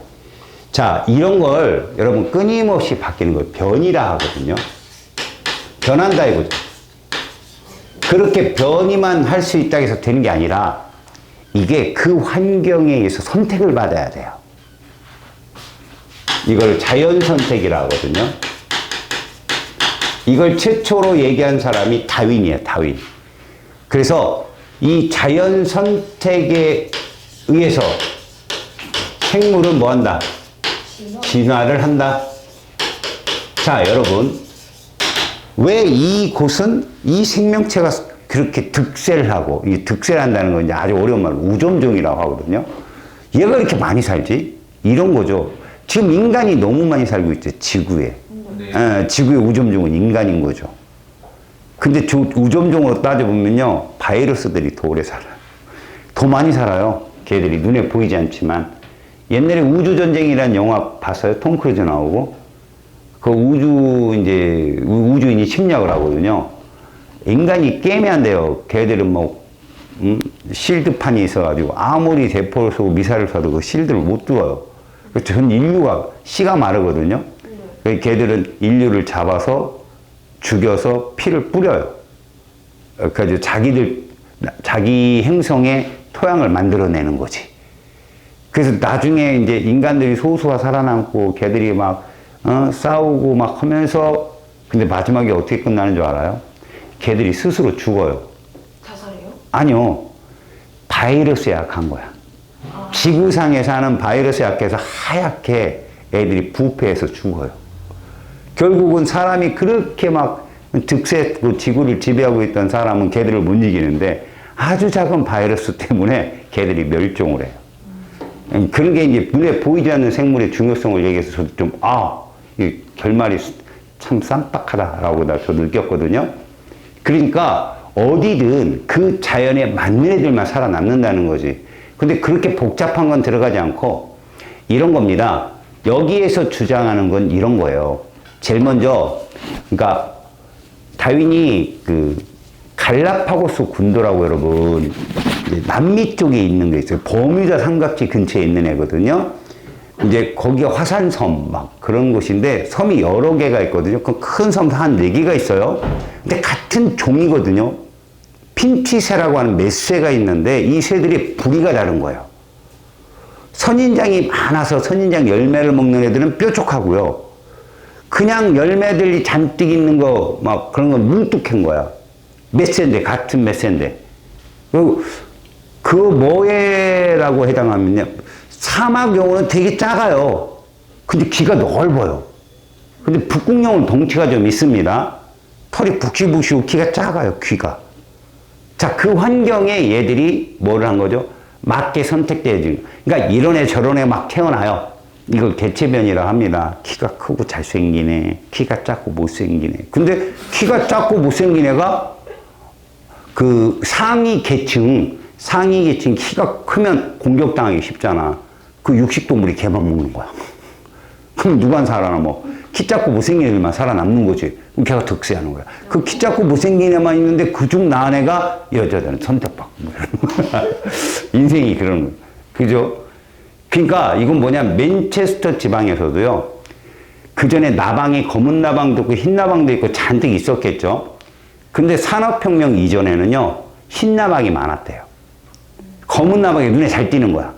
자, 이런 걸 여러분 끊임없이 바뀌는 걸 변이라 하거든요. 변한다 이거죠. 그렇게 변이만 할 수 있다고 해서 되는 게 아니라 이게 그 환경에 의해서 선택을 받아야 돼요. 이걸 자연 선택이라 하거든요. 이걸 최초로 얘기한 사람이 다윈이에요, 다윈. 그래서 이 자연 선택에 의해서 생물은 뭐 한다? 진화를 한다. 자, 여러분. 왜 이곳은 이 생명체가 그렇게 득세를 하고, 이 득세를 한다는 건 이제 아주 어려운 말로 우점종이라고 하거든요. 얘가 이렇게 많이 살지? 이런 거죠. 지금 인간이 너무 많이 살고 있죠, 지구에. 네. 지구의 우점종은 인간인 거죠. 근데 저 우점종으로 따져보면요, 바이러스들이 더 오래 살아요. 더 많이 살아요. 걔들이 눈에 보이지 않지만. 옛날에 우주전쟁이라는 영화 봤어요? 톰 크루즈 나오고. 그 우주인이 침략을 하거든요. 인간이 게임이 안 돼요. 걔들은 뭐, 실드판이 있어가지고 아무리 대포를 쏘고 미사일을 쏴도 그 실드를 못 뚫어요. 전 인류가 씨가 마르거든요. 걔들은 인류를 잡아서 죽여서 피를 뿌려요. 그래서 자기 행성의 토양을 만들어내는 거지. 그래서 나중에 이제 인간들이 소수가 살아남고 걔들이 막, 싸우고 막 하면서, 근데 마지막에 어떻게 끝나는 줄 알아요? 걔들이 스스로 죽어요. 자살해요? 아니요. 바이러스에 약한 거야. 지구상에 사는 바이러스에 약해서 하얗게 애들이 부패해서 죽어요. 결국은 사람이 그렇게 막 득세했고 지구를 지배하고 있던 사람은 걔들을 못 이기는데 아주 작은 바이러스 때문에 걔들이 멸종을 해요. 그런 게 이제 눈에 보이지 않는 생물의 중요성을 얘기해서 저도 좀, 이 결말이 참 쌈박하다라고 저도 느꼈거든요. 그러니까 어디든 그 자연에 맞는 애들만 살아남는다는 거지. 근데 그렇게 복잡한 건 들어가지 않고 이런 겁니다. 여기에서 주장하는 건 이런 거예요. 제일 먼저, 그러니까 다윈이 그 갈라파고스 군도라고 여러분, 남미 쪽에 있는 게 있어요. 버뮤다 삼각지 근처에 있는 애거든요. 이제 거기가 화산섬 막 그런 곳인데 섬이 여러 개가 있거든요. 그 큰 섬 한 4개가 있어요. 근데 같은 종이거든요. 핀티새라고 하는 몇 쇠가 있는데 이 새들이 부리가 다른 거예요. 선인장이 많아서 선인장 열매를 먹는 애들은 뾰족하고요. 그냥 열매들이 잔뜩 있는 거 막 그런 건 뭉뚝한 거야. 몇 쇠인데, 같은 몇 쇠인데. 그 뭐에라고 해당하면요. 사막용어는 되게 작아요. 근데 귀가 넓어요. 근데 북극용은 덩치가 좀 있습니다. 털이 북실북실고 귀가 작아요, 귀가. 자, 그 환경에 얘들이 뭐를 한 거죠? 맞게 선택돼야지. 그러니까 이런 애 저런 애 막 태어나요. 이걸 개체변이라 합니다. 키가 크고 잘생긴 애, 키가 작고 못생긴 애. 근데 키가 작고 못생긴 애가 그 상위 계층 키가 크면 공격당하기 쉽잖아. 그 육식동물이 걔만 먹는 거야. 그럼 누가 살아남어? 키 작고 못생긴 애들만 살아남는 거지. 그럼 걔가 득세하는 거야. 그 키 작고 못생긴 애만 있는데 그중 나은 애가 여자들은 선택받고. 인생이 그런 거야. 그죠? 그러니까 이건 뭐냐, 맨체스터 지방에서도요, 그 전에 나방이 검은 나방도 있고 흰 나방도 있고 잔뜩 있었겠죠. 근데 산업혁명 이전에는요, 흰 나방이 많았대요. 검은 나방이 눈에 잘 띄는 거야.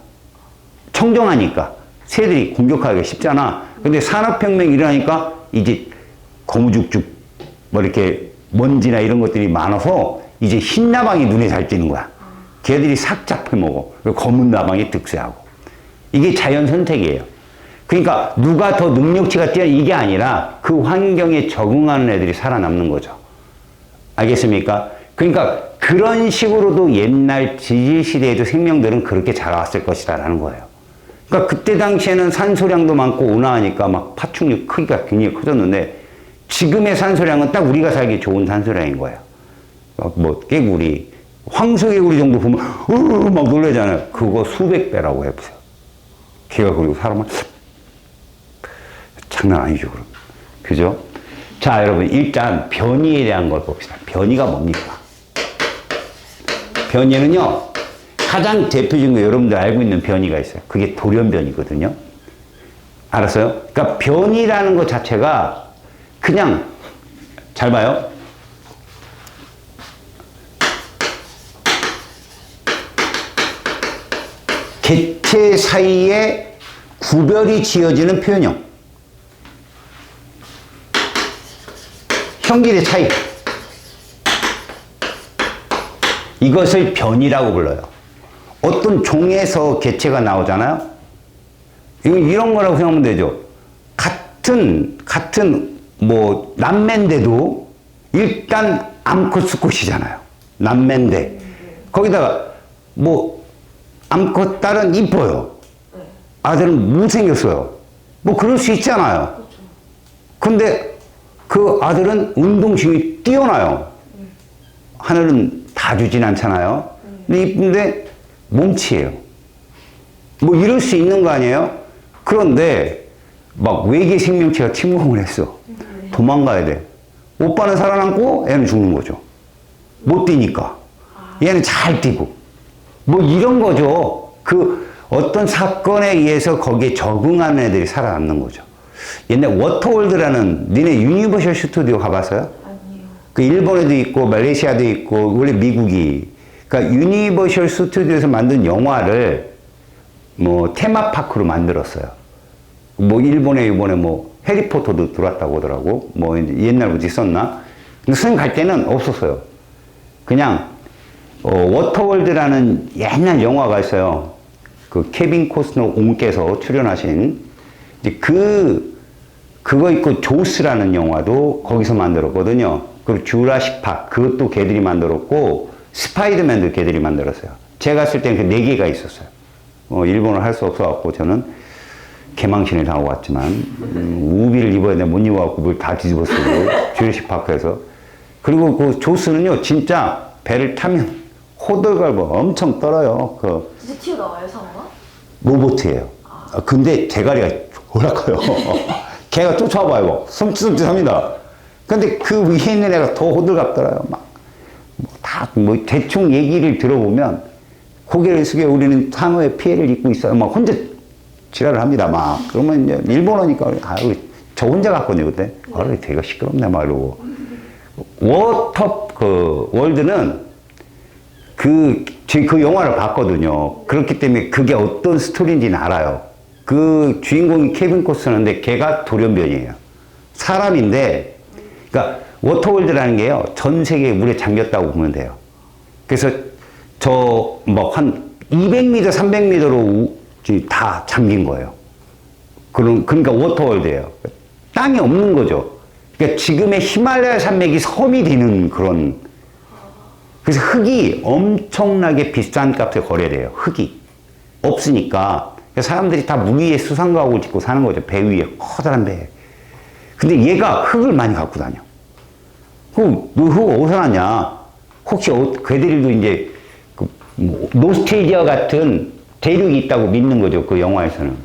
청정하니까. 새들이 공격하기가 쉽잖아. 근데 산업혁명이 일어나니까 이제 거무죽죽 뭐 이렇게 먼지나 이런 것들이 많아서 이제 흰 나방이 눈에 잘 띄는 거야. 걔들이 싹 잡혀먹어. 검은 나방이 득세하고. 이게 자연 선택이에요. 그러니까 누가 더 능력치가 뛰어 이게 아니라 그 환경에 적응하는 애들이 살아남는 거죠. 알겠습니까? 그러니까 그런 식으로도 옛날 지질시대에도 생명들은 그렇게 자라왔을 것이다 라는 거예요. 그러니까 그때 당시에는 산소량도 많고 온화하니까 막 파충류 크기가 굉장히 커졌는데 지금의 산소량은 딱 우리가 살기 좋은 산소량인 거예요. 뭐 깨구리, 황소개구리 정도 보면 막 놀라잖아요. 그거 수백 배라고 해보세요. 걔가 그리고 사람을 장난 아니죠. 그럼. 그죠? 자, 여러분 일단 변이에 대한 걸 봅시다. 변이가 뭡니까? 변이는요, 가장 대표적인 거 여러분들 알고 있는 변이가 있어요. 그게 돌연변이거든요. 알았어요? 그러니까 변이라는 것 자체가 그냥, 잘 봐요. 개체 사이에 구별이 지어지는 표현형. 형질의 차이. 이것을 변이라고 불러요. 어떤 종에서 개체가 나오잖아요. 이런 거라고 생각하면 되죠. 같은 뭐 남매인데도 일단 암컷 수컷이잖아요. 남매인데 거기다가 뭐 암컷 딸은 이뻐요. 아들은 못생겼어요. 뭐 그럴 수 있잖아요. 근데 그 아들은 운동신경이 뛰어나요. 하늘은 다 주진 않잖아요. 근데 이쁜데 몸치예요. 뭐 이럴 수 있는 거 아니에요? 그런데 막 외계 생명체가 침공을 했어. 도망가야 돼. 오빠는 살아남고 애는 죽는 거죠. 못 뛰니까. 얘는 잘 뛰고. 뭐 이런 거죠. 그 어떤 사건에 의해서 거기에 적응하는 애들이 살아남는 거죠. 옛날 워터월드라는, 니네 유니버셜 스튜디오 가봤어요? 아니요. 그 일본에도 있고 말레이시아도 있고 원래 미국이, 그러니까 유니버셜 스튜디오에서 만든 영화를 뭐 테마파크로 만들었어요. 뭐 일본에 이번에 뭐 해리포터도 들어왔다고 하더라고. 뭐 옛날부터 있었나? 근데 선생님 갈 때는 없었어요. 그냥 워터월드라는 옛날 영화가 있어요. 그 케빈 코스너 옹께서 출연하신 이제 그거 있고 조스라는 영화도 거기서 만들었거든요. 그리고 주라식 파크 그것도 걔들이 만들었고 스파이더맨도 걔들이 만들었어요. 제가 갔을 때는 그 4개가 있었어요. 일본어를 할 수 없어갖고 저는 개망신을 당하고 왔지만 우비를 입어야 돼 못 입어갖고 뭘 다 뒤집어 쓰고 주라식 파크에서. 그리고 그 조스는요 진짜 배를 타면 호들갑을 엄청 떨어요. 진짜 튀어나와요, 상어가? 로봇이에요. 근데 대가리가 졸라 커요. 걔가 쫓아와봐요. 숨짓합니다. 근데 그 위에 있는 애가 더 호들갑 떨어요. 뭐 대충 얘기를 들어보면 고개를 숙여 우리는 산호의 피해를 입고 있어요. 막 혼자 지랄을 합니다. 막 그러면 이제 일본어니까 저 혼자 갔거든요 그때. 되게 시끄럽네 막 이러고. 월드는 그 영화를 봤거든요. 그렇기 때문에 그게 어떤 스토리인지는 알아요. 그 주인공이 케빈 코스너인데 걔가 돌연변이에요. 사람인데, 그러니까 워터월드라는 게요 전 세계에 물에 잠겼다고 보면 돼요. 그래서 저 뭐 한 200m, 300m로 다 잠긴 거예요. 그러니까 워터월드예요. 땅이 없는 거죠. 그러니까 지금의 히말라야 산맥이 섬이 되는 그런. 그래서 흙이 엄청나게 비싼 값에 거래돼요. 흙이 없으니까 사람들이 다 물 위에 수상가옥을 짓고 사는 거죠. 배 위에, 커다란 배. 근데 얘가 흙을 많이 갖고 다녀. 너 흙 어디서 났냐? 혹시 걔들도 이제 노스트레일리아 같은 대륙이 있다고 믿는 거죠. 그 영화에서는.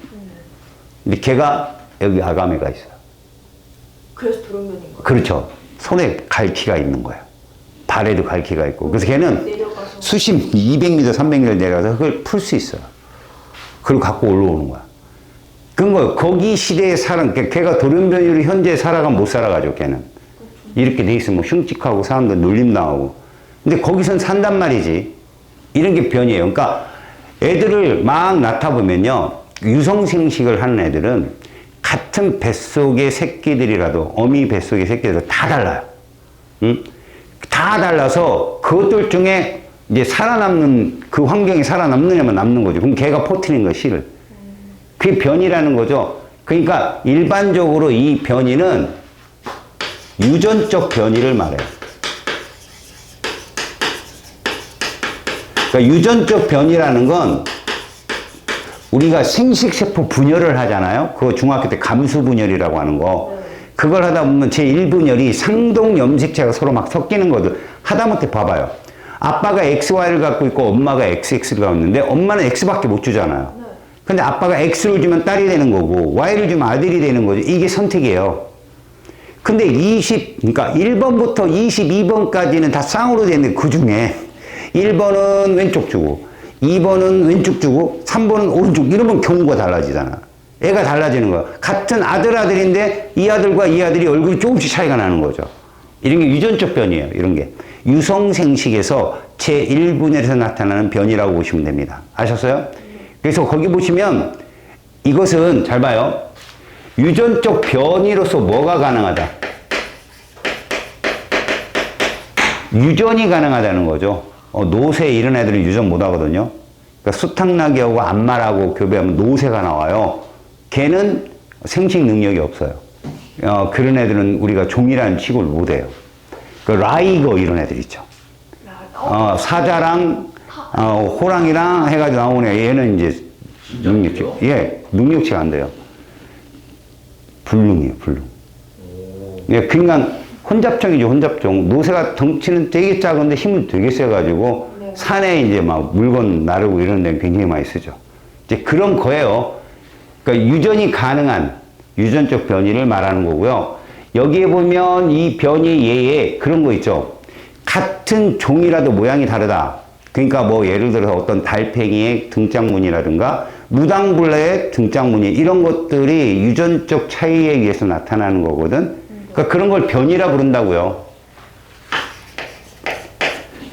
근데 걔가 여기 아가미가 있어요. 그래서 돌연변인 거예요? 그렇죠. 손에 갈퀴가 있는 거야. 발에도 갈퀴가 있고. 그래서 걔는 내려가서. 수심 200m, 300m 내려가서 흙을 풀 수 있어요. 그걸 갖고 올라오는 거야. 그건 거기 시대에 걔가 돌연변이로 현재 살아가 못 살아가죠, 걔는. 이렇게 돼 있으면 흉측하고 사람들 놀림당하고. 근데 거기선 산단 말이지. 이런 게 변이에요. 그러니까 애들을 막 낳다 보면요. 유성생식을 하는 애들은 같은 뱃속의 새끼들이라도, 어미 뱃속의 새끼들도 다 달라요. 응? 다 달라서 그것들 중에 이제 살아남는, 그 환경에 살아남느냐면 남는 거죠. 그럼 걔가 퍼뜨리는 거예요, 씨를. 그게 변이라는 거죠. 그러니까 일반적으로 이 변이는 유전적 변이를 말해요. 그러니까 유전적 변이라는 건 우리가 생식세포 분열을 하잖아요. 그거 중학교 때 감수분열이라고 하는 거. 그걸 하다 보면 제1분열이 상동 염색체가 서로 막 섞이는 거들. 하다못해 봐봐요. 아빠가 XY를 갖고 있고 엄마가 XX를 갖고 있는데 엄마는 X밖에 못 주잖아요. 근데 아빠가 X를 주면 딸이 되는 거고 Y를 주면 아들이 되는 거죠. 이게 선택이에요. 근데 그러니까 1번부터 22번까지는 다 쌍으로 되는데 그 중에 1번은 왼쪽 주고 2번은 왼쪽 주고 3번은 오른쪽 이러면 경우가 달라지잖아. 애가 달라지는 거야. 같은 아들인데 이 아들과 이 아들이 얼굴이 조금씩 차이가 나는 거죠. 이런 게 유전적 변이에요. 이런 게. 유성생식에서 제1분열에서 나타나는 변이라고 보시면 됩니다. 아셨어요? 그래서 거기 보시면 이것은 잘 봐요. 유전적 변이로서 뭐가 가능하다? 유전이 가능하다는 거죠. 노쇠 이런 애들은 유전 못 하거든요. 그러니까 수탉나귀하고 암말하고 교배하면 노쇠가 나와요. 걔는 생식 능력이 없어요. 그런 애들은 우리가 종이라는 취급을 못 해요. 그 라이거 이런 애들 있죠. 사자랑 호랑이랑 해가지고 나오는 얘는 이제 능력치, 능력치가 안 돼요. 불능이에요, 불능. 예, 그러니까 혼잡종이죠, 혼잡종. 노새가 덩치는 되게 작은데 힘은 되게 세가지고 산에 이제 막 물건 나르고 이런 데는 굉장히 많이 쓰죠. 이제 그런 거예요. 그러니까 유전이 가능한 유전적 변이를 말하는 거고요. 여기에 보면 이 변이 예에 그런 거 있죠. 같은 종이라도 모양이 다르다. 그러니까 뭐 예를 들어서 어떤 달팽이의 등짝무늬라든가 무당벌레의 등짝무늬 이런 것들이 유전적 차이에 의해서 나타나는 거거든. 그러니까 그런 걸 변이라 부른다고요.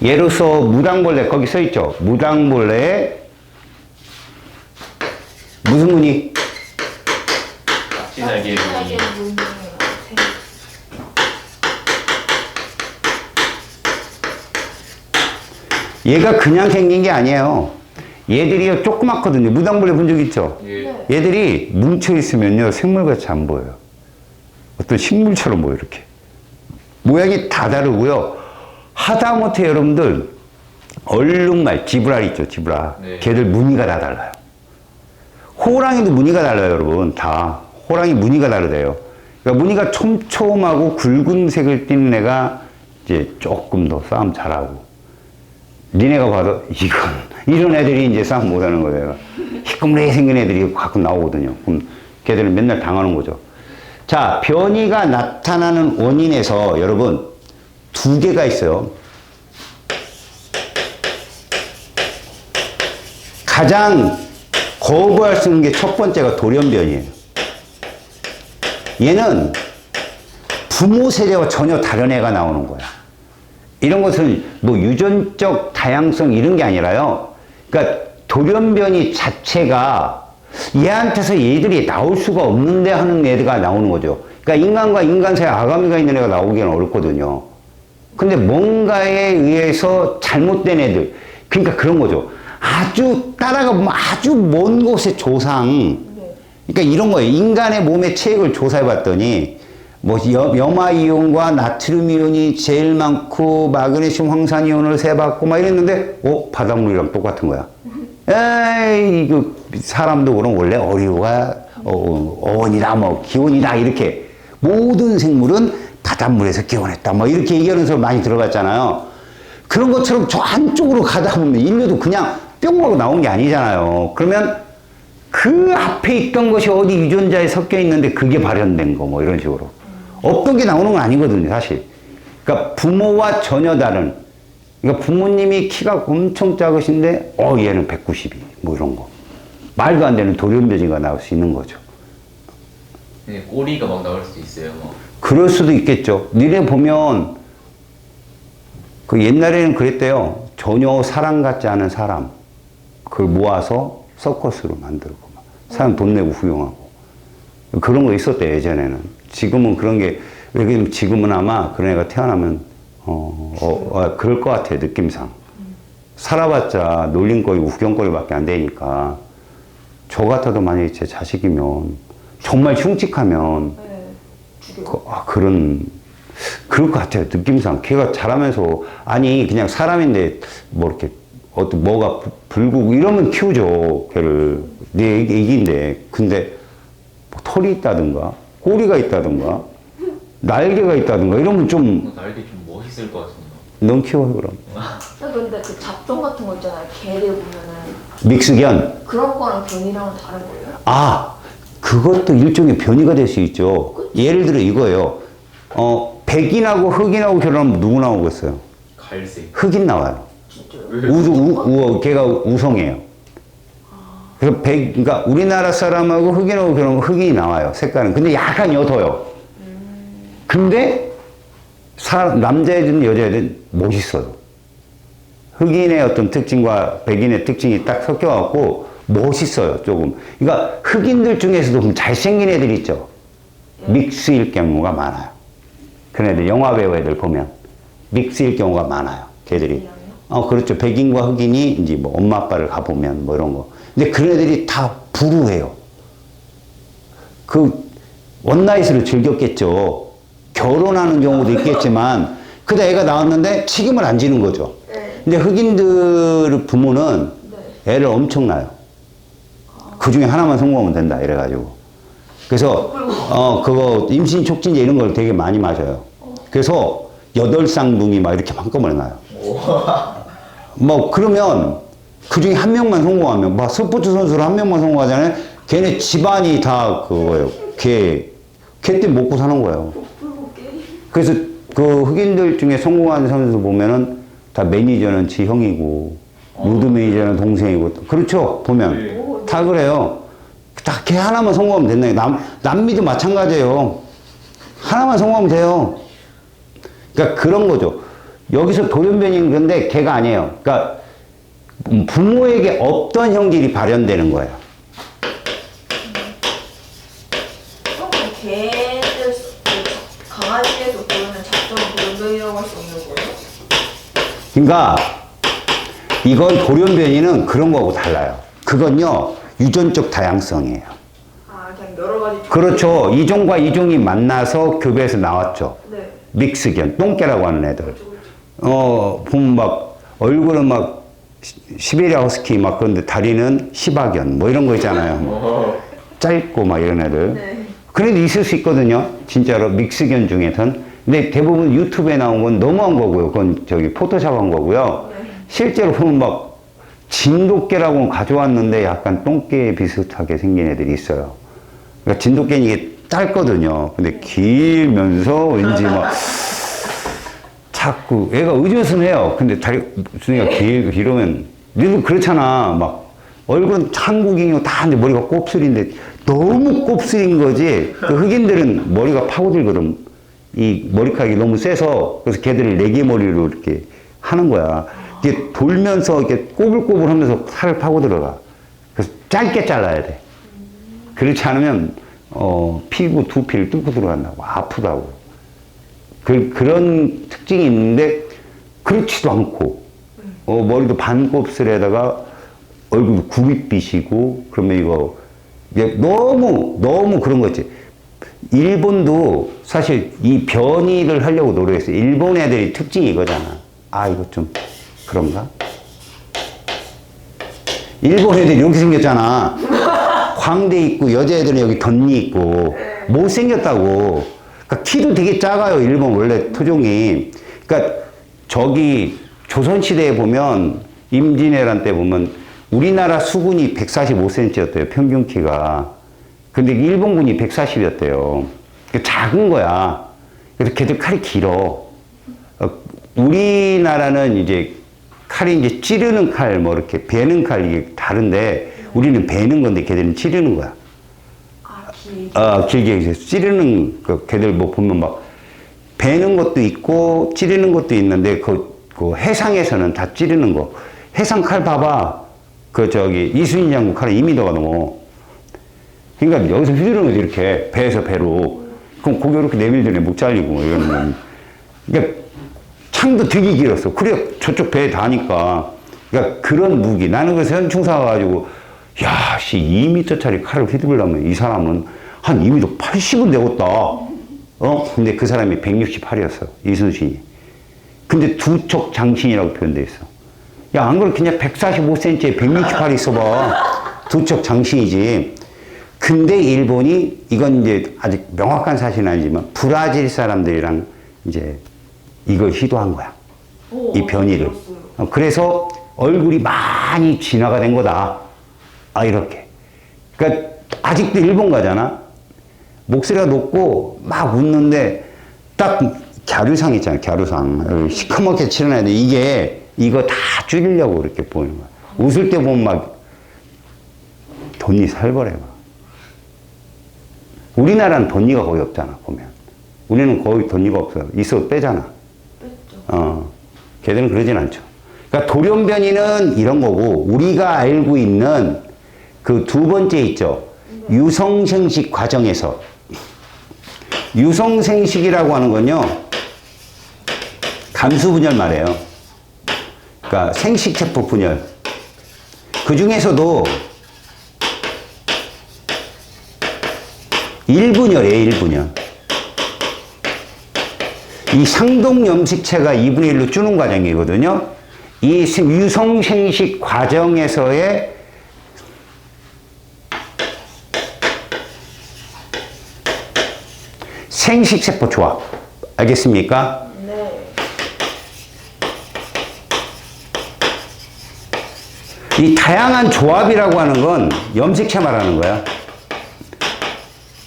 예로서 무당벌레 거기 써 있죠. 무당벌레의 무슨 무늬? 낙지날개 무늬. 얘가 그냥 생긴 게 아니에요. 얘들이 조그맣거든요. 무당벌레 본 적 있죠? 예. 얘들이 뭉쳐있으면요, 생물같이 안 보여요. 어떤 식물처럼 보여, 이렇게. 모양이 다 다르고요. 하다못해 여러분들, 얼룩말, 지브라 있죠, 지브라. 네. 걔들 무늬가 다 달라요. 호랑이도 무늬가 달라요, 여러분. 다. 호랑이 무늬가 다르대요. 그러니까 무늬가 촘촘하고 굵은색을 띠는 애가 이제 조금 더 싸움 잘하고. 니네가 봐도 이런 애들이 이제 싸움 못하는 거예요. 희끄무레 생긴 애들이 가끔 나오거든요. 그럼 걔들은 맨날 당하는 거죠. 자, 변이가 나타나는 원인에서 여러분 두 개가 있어요. 가장 거부할 수 있는 게 첫 번째가 돌연변이에요. 얘는 부모 세대와 전혀 다른 애가 나오는 거야. 이런 것은 뭐 유전적 다양성 이런 게 아니라요. 그러니까 돌연변이 자체가 얘한테서 얘들이 나올 수가 없는데 하는 애가 나오는 거죠. 그러니까 인간과 인간 사이에 아가미가 있는 애가 나오기는 어렵거든요. 근데 뭔가에 의해서 잘못된 애들. 그러니까 그런 거죠. 아주 따라가 보면 아주 먼 곳의 조상. 그러니까 이런 거예요. 인간의 몸의 체액을 조사해 봤더니 뭐 염화이온과 나트륨이온이 제일 많고 마그네슘 황산이온을 세봤고 막 이랬는데 바닷물이랑 똑같은 거야. 에이 이거 사람도 그럼 원래 어류가 어원이다, 뭐 기원이다 이렇게 모든 생물은 바닷물에서 기원했다, 뭐 이렇게 얘기하는 소리 많이 들어봤잖아요. 그런 것처럼 저 안쪽으로 가다 보면 인류도 그냥 뿅 하고 나온 게 아니잖아요. 그러면 그 앞에 있던 것이 어디 유전자에 섞여 있는데 그게 발현된 거, 뭐 이런 식으로. 없던 게 나오는 건 아니거든요, 사실. 그러니까 부모와 전혀 다른. 그러니까 부모님이 키가 엄청 작으신데, 얘는 192, 뭐 이런 거. 말도 안 되는 돌연변이가 나올 수 있는 거죠. 네, 꼬리가 막 나올 수도 있어요. 뭐. 그럴 수도 있겠죠. 니네 보면, 그 옛날에는 그랬대요. 전혀 사람 같지 않은 사람. 그걸 모아서 서커스로 만들고, 막. 사람 돈 내고 후용하고. 그런 거 있었대, 예전에는. 지금은 그런 게, 왜냐면 지금은 아마 그런 애가 태어나면, 그럴 것 같아, 느낌상. 살아봤자 놀림거리고 구경거리밖에 안 되니까. 저 같아도 만약에 제 자식이면, 정말 흉측하면, 네. 그럴 것 같아요, 느낌상. 걔가 자라면서, 아니, 그냥 사람인데, 뭐 이렇게, 뭐가 불고 이러면 키우죠, 걔를. 내 애기인데. 근데, 뭐 털이 있다든가, 꼬리가 있다든가, 날개가 있다든가, 이러면 좀, 날개 좀 멋있을 것 같은데. 넌 키워요, 그럼. 근데 그 잡종 같은 거 있잖아요. 개를 보면은 믹스견. 그런 거랑 변이랑은 다른 거예요? 아, 그것도 일종의 변이가 될 수 있죠. 예를 들어 이거예요. 백인하고 흑인하고 결혼하면 누구 나오겠어요? 갈색. 흑인 나와요. 진짜요? 걔가 우성이에요. 그래서 그러니까 우리나라 사람하고 흑인하고 결혼하면 흑인이 나와요. 색깔은. 근데 약간 옅어요. 근데 남자애들은 여자애들은 멋있어요. 흑인의 어떤 특징과 백인의 특징이 딱 섞여갖고 멋있어요, 조금. 그러니까 흑인들 중에서도 좀 잘생긴 애들 있죠. 믹스일 경우가 많아요. 그런 애들, 영화배우 애들 보면 믹스일 경우가 많아요, 걔들이. 그렇죠. 백인과 흑인이 이제 뭐 엄마 아빠를 가보면 뭐 이런 거. 근데 그런 애들이 다 불우해요. 원나잇을 즐겼겠죠. 결혼하는 경우도 있겠지만, 그다 애가 나왔는데 책임을 안 지는 거죠. 근데 흑인들 부모는 애를 엄청 낳아요. 그 중에 하나만 성공하면 된다, 이래가지고. 그래서, 그거, 임신 촉진제 이런 걸 되게 많이 마셔요. 그래서, 8쌍둥이 막 이렇게 한꺼번에 낳아요. 뭐, 그러면, 그 중에 한 명만 성공하면, 막 스포츠 선수로 한 명만 성공하잖아요. 걔네 집안이 다 그거예요. 걔 때문에 먹고 사는 거예요. 그래서 그 흑인들 중에 성공한 선수 보면은 다 매니저는 지 형이고, 무드 매니저는 동생이고, 그렇죠? 보면. 다 그래요. 다 걔 하나만 성공하면 된다. 남미도 마찬가지예요. 하나만 성공하면 돼요. 그러니까 그런 거죠. 여기서 돌연변이는 그런데 걔가 아니에요. 그러니까 부모에게 없던 형질이 발현되는 거예요. 그럼 개들, 강아지에서 보이는 잡종 돌연변이라고 할 수 없는 거예요? 그러니까 이건 돌연변이는 그런 거하고 달라요. 그건요, 유전적 다양성이에요. 그냥 여러 가지. 그렇죠. 이종과 이종이 만나서 교배에서 나왔죠. 네. 믹스견, 똥개라고 하는 애들. 보면 막, 얼굴은 막, 시베리아 허스키 막 그런데 다리는 시바견, 뭐 이런 거 있잖아요. 짧고 막 이런 애들. 네. 그런 애들 있을 수 있거든요. 진짜로 믹스견 중에선. 근데 대부분 유튜브에 나온 건 너무한 거고요. 그건 포토샵 한 거고요. 네. 실제로 보면 막, 진돗개라고 가져왔는데 약간 똥개 비슷하게 생긴 애들이 있어요. 그러니까 진돗개는 이게 짧거든요. 근데 길면서 왠지 막 자꾸 애가 의젓은해요. 근데 다리가 길으면 니도 그렇잖아. 막 얼굴은 한국인이고 다 하는데 머리가 곱슬인데 너무 곱슬인 거지. 그 흑인들은 머리가 파고들거든. 이 머리카락이 너무 세서 그래서 걔들을 네개 머리로 이렇게 하는 거야. 이게 돌면서 이렇게 꼬불꼬불 하면서 살을 파고 들어가. 그래서 짧게 잘라야 돼. 그렇지 않으면, 피부 두피를 뚫고 들어간다고. 아프다고. 그런 특징이 있는데, 그렇지도 않고, 머리도 반곱슬에다가 얼굴도 구릿빛이고, 그러면 이거, 너무 그런 거 있지. 일본도 사실 이 변이를 하려고 노력했어요. 일본 애들이 특징이 이거잖아. 이거 좀, 그런가? 일본 애들이 이렇게 생겼잖아. 광대 있고 여자애들은 여기 덧니 있고 못생겼다고. 그러니까 키도 되게 작아요. 일본 원래 토종이. 그러니까 저기 조선시대에 보면 임진왜란 때 보면 우리나라 수군이 145cm였대요. 평균 키가. 근데 일본군이 140이었대요. 작은 거야. 그래서 걔들 칼이 길어. 우리나라는 이제 칼이 이제 찌르는 칼, 뭐 이렇게 베는 칼 이게 다른데 우리는 베는 건데 걔들은 찌르는 거야. 길게 해서 찌르는 그 걔들 뭐 보면 막 베는 것도 있고 찌르는 것도 있는데 그 해상에서는 다 찌르는 거. 해상 칼 봐봐. 그 저기 이순신 장군 칼은 2m가 넘어. 그러니까 여기서 휘두르는 거지 이렇게 배에서 배로. 그럼 고개 이렇게 내밀더니 목 잘리고 뭐 이러는 거. 그러니까 창도 되게 길었어. 그래 저쪽 배에 닿으니까. 그러니까 그런 무기. 나는 그래서 현충사 가가지고 야, 씨 2m짜리 칼을 휘두르려면 이 사람은 한 2m 80은 되겠다. 근데 그 사람이 168이었어. 이순신이. 근데 두 척 장신이라고 표현돼 있어. 야, 안 그래 그냥 145cm에 168이 있어봐. 두 척 장신이지. 근데 일본이 이건 이제 아직 명확한 사실은 아니지만 브라질 사람들이랑 이제 이걸 시도한 거야. 이 변이를. 그래서 얼굴이 많이 진화가 된 거다. 이렇게. 그러니까 아직도 일본 가잖아. 목소리가 높고 막 웃는데 딱 갸루상 있잖아. 갸루상. 시커멓게 칠해놔야 돼. 이거 다 줄이려고 그렇게 보이는 거야. 웃을 때 보면 막 돈이 살벌해. 막. 우리나라는 돈이가 거의 없잖아. 보면. 우리는 거의 돈이가 없어요. 있어도 빼잖아. 뺐죠. 걔들은 그러진 않죠. 그러니까 돌연변이는 이런 거고 우리가 알고 있는 그 두 번째 있죠. 유성생식 과정에서 유성생식이라고 하는 건요. 감수분열 말이에요. 그러니까 생식세포 분열. 그 중에서도 1분열이에요. 1분열. 이 상동염식체가 2분의 1로 주는 과정이거든요. 이 유성생식 과정에서의 생식세포 조합. 알겠습니까? 네. 이 다양한 조합이라고 하는 건 염색체 말하는 거야.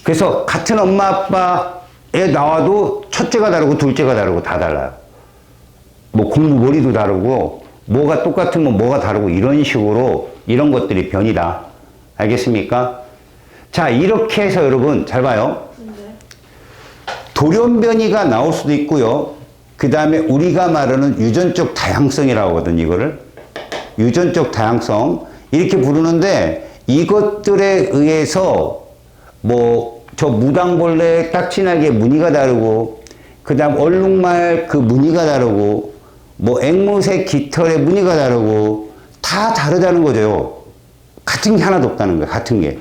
그래서 같은 엄마 아빠에 나와도 첫째가 다르고 둘째가 다르고 다 달라요. 뭐 공부 머리도 다르고 뭐가 똑같으면 뭐가 다르고 이런 식으로 이런 것들이 변이다. 알겠습니까? 자, 이렇게 해서 여러분 잘 봐요. 돌연변이가 나올 수도 있고요. 그 다음에 우리가 말하는 유전적 다양성이라고 하거든, 이거를. 유전적 다양성. 이렇게 부르는데 이것들에 의해서 뭐 저 무당벌레 딱지나게 무늬가 다르고 그 다음 얼룩말 그 무늬가 다르고 뭐 앵무새 깃털의 무늬가 다르고 다 다르다는 거죠. 같은 게 하나도 없다는 거야. 같은 게.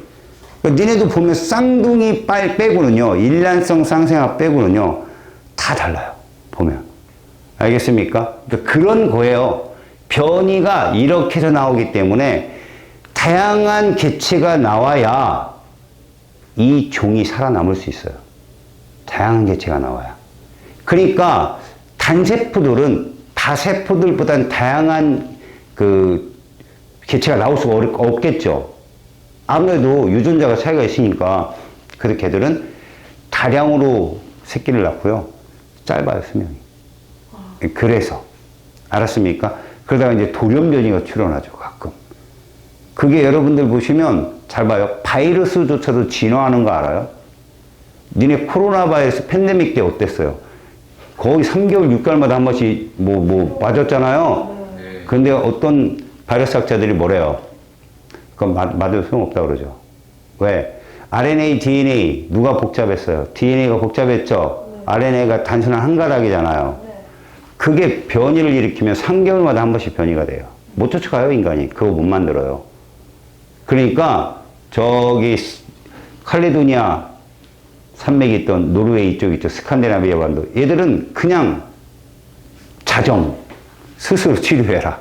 그러니까 니네도 보면 쌍둥이 빨 빼고는요. 일란성 쌍생아 빼고는요. 다 달라요. 보면. 알겠습니까? 그러니까 그런 거예요. 변이가 이렇게 해서 나오기 때문에 다양한 개체가 나와야 이 종이 살아남을 수 있어요. 다양한 개체가 나와야. 그러니까 단세포들은 다세포들보다는 다양한 그 개체가 나올 수가 없겠죠. 아무래도 유전자가 차이가 있으니까. 그래서 걔들은 다량으로 새끼를 낳고요. 짧아요, 수명이. 그래서. 알았습니까? 그러다가 이제 돌연변이가 출현하죠, 가끔. 그게 여러분들 보시면 잘 봐요. 바이러스조차도 진화하는 거 알아요? 니네 코로나 바이러스 팬데믹 때 어땠어요? 거의 3개월, 6개월마다 한 번씩 맞았잖아요. 네. 근데 어떤 바이러스 학자들이 뭐래요? 그건 맞아도 소용없다고 그러죠. 왜? RNA, DNA 누가 복잡했어요? DNA가 복잡했죠? RNA가 단순한 한 가닥이잖아요. 그게 변이를 일으키면 3개월마다 한 번씩 변이가 돼요. 못 쫓아가요, 인간이. 그거 못 만들어요. 그러니까 저기 칼레도니아 산맥이 있던 노르웨이 이쪽 있죠. 스칸디나비아 반도. 얘들은 그냥 자정 스스로 치료해라.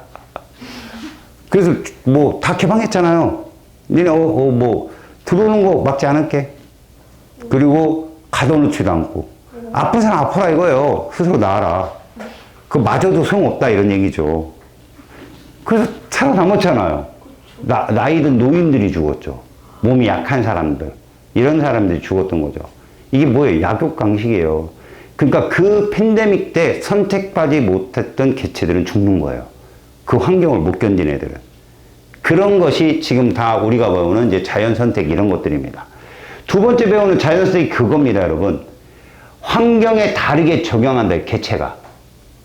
그래서 뭐 다 개방했잖아요. 니네 들어오는 거 막지 않을게. 그리고 가둬놓지도 않고. 아픈 사람 아파라 이거예요. 스스로 나아라. 그 맞아도 소용없다 이런 얘기죠. 그래서 살아남았잖아요. 나이든 노인들이 죽었죠. 몸이 약한 사람들. 이런 사람들이 죽었던 거죠. 이게 뭐예요? 약육강식이에요. 그러니까 그 팬데믹 때 선택받지 못했던 개체들은 죽는 거예요. 그 환경을 못 견딘 애들은. 그런 것이 지금 다 우리가 배우는 이제 자연선택 이런 것들입니다. 두 번째 배우는 자연선택이 그겁니다, 여러분. 환경에 다르게 적용한다, 개체가.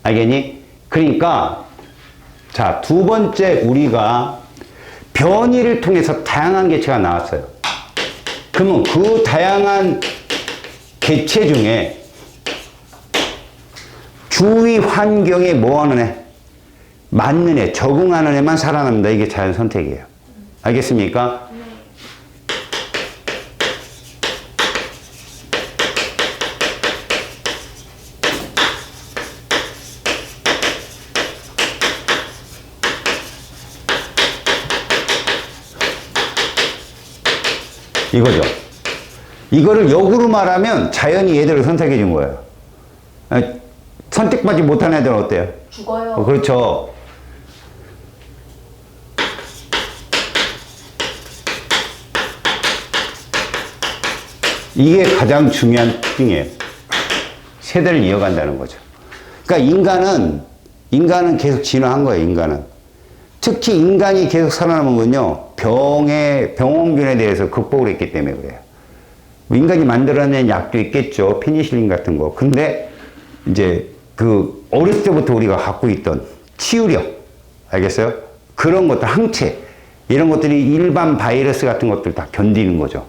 알겠니? 그러니까, 자, 두 번째 우리가 변이를 통해서 다양한 개체가 나왔어요. 그러면 그 다양한 개체 중에 주위 환경에 뭐 하는 애? 맞는 애, 적응하는 애만 살아남는다. 이게 자연 선택이에요. 알겠습니까? 이거죠. 이거를 역으로 말하면 자연이 얘들을 선택해 준 거예요. 선택받지 못한 애들은 어때요? 죽어요. 그렇죠. 이게 가장 중요한 특징이에요. 세대를 이어간다는 거죠. 그러니까 인간은 계속 진화한 거예요, 인간은. 특히 인간이 계속 살아남은 건요, 병원균에 대해서 극복을 했기 때문에 그래요. 인간이 만들어낸 약도 있겠죠. 페니실린 같은 거. 근데, 이제, 어렸을 때부터 우리가 갖고 있던 치유력. 알겠어요? 그런 것들, 항체. 이런 것들이 일반 바이러스 같은 것들 다 견디는 거죠.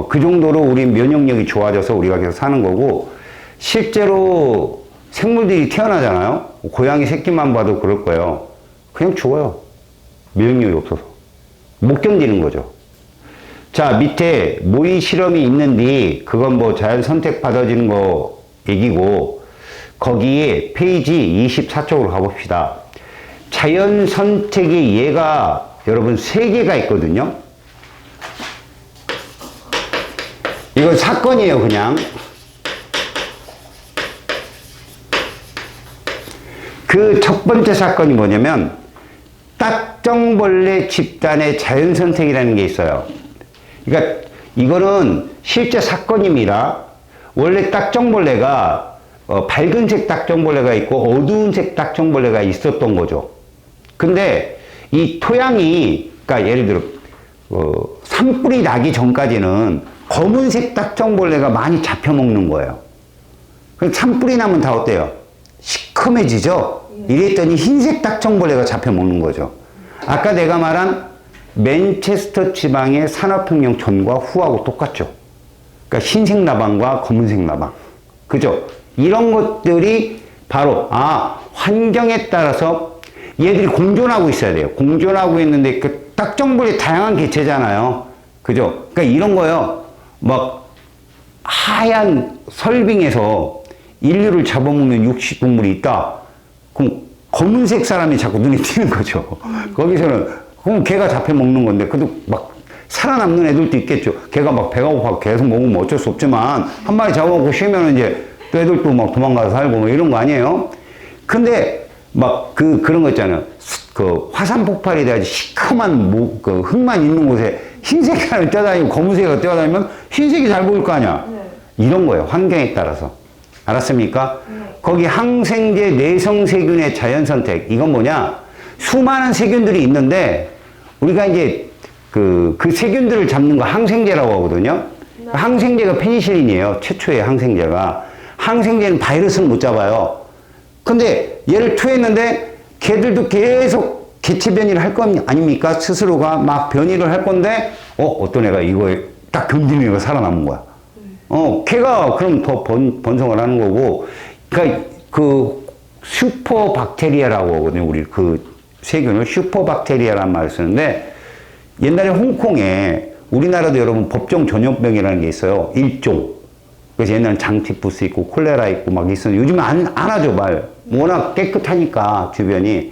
그 정도로 우리 면역력이 좋아져서 우리가 계속 사는 거고, 실제로 생물들이 태어나잖아요? 고양이 새끼만 봐도 그럴 거예요. 그냥 죽어요. 면역력이 없어서. 못 견디는 거죠. 자, 밑에 모의 실험이 있는데, 그건 뭐 자연 선택 받아지는 거 얘기고, 거기에 페이지 24쪽으로 가봅시다. 자연 선택의 예가 여러분 3개가 있거든요. 이건 사건이에요, 그냥. 그 첫 번째 사건이 뭐냐면, 딱정벌레 집단의 자연 선택이라는 게 있어요. 그러니까 이거는 실제 사건입니다. 원래 딱정벌레가 밝은색 딱정벌레가 있고 어두운색 딱정벌레가 있었던 거죠. 근데 이 토양이, 그러니까 예를 들어 산불이 나기 전까지는 검은색 딱정벌레가 많이 잡혀먹는 거예요. 그럼 산불이 나면 다 어때요? 시커매지죠? 이랬더니 흰색 딱정벌레가 잡혀먹는 거죠. 아까 내가 말한 맨체스터 지방의 산업혁명 전과 후하고 똑같죠. 그러니까 흰색 나방과 검은색 나방. 그죠? 이런 것들이 바로, 환경에 따라서 얘들이 공존하고 있어야 돼요. 공존하고 있는데, 그 딱정벌레 다양한 개체잖아요. 그죠? 그러니까 이런 거요. 막, 하얀 설빙에서 인류를 잡아먹는 육식동물이 있다. 그럼 검은색 사람이 자꾸 눈에 띄는 거죠. 거기서는, 그럼 걔가 잡혀먹는 건데, 그래도 막 살아남는 애들도 있겠죠. 걔가 막 배가 고파 계속 먹으면 어쩔 수 없지만, 한 마리 잡아먹고 쉬면 이제 또 애들도 막 도망가서 살고 뭐 이런 거 아니에요? 근데 막 그런 거 있잖아요. 그 화산 폭발이 돼가지고 시커먼 그 흙만 있는 곳에 흰색 사람이 뛰어다니고 검은색이 뛰어다니면 흰색이 잘 보일 거 아니야? 네. 이런 거예요. 환경에 따라서. 알았습니까? 네. 거기 항생제 내성세균의 자연선택. 이건 뭐냐? 수많은 세균들이 있는데 우리가 이제 그 세균들을 잡는 거 항생제라고 하거든요. 네. 항생제가 페니실린이에요. 최초의 항생제가. 항생제는 바이러스는 못 잡아요. 근데 얘를 투여했는데 걔들도 계속 개체 변이를 할 거 아닙니까? 스스로가 막 변이를 할 건데 어떤 애가 이거에 딱 견디는 애가 살아남은 거야. 걔가 그럼 더 번성을 하는 거고, 그러니까 그 슈퍼박테리아라고 하거든요. 우리 그 세균을 슈퍼박테리아라는 말을 쓰는데, 옛날에 홍콩에 우리나라도 여러분 법정 전염병이라는 게 있어요. 1종. 그래서 옛날엔 장티푸스 있고 콜레라 있고 막 있었는데 요즘은 안 하죠, 말. 워낙 깨끗하니까 주변이.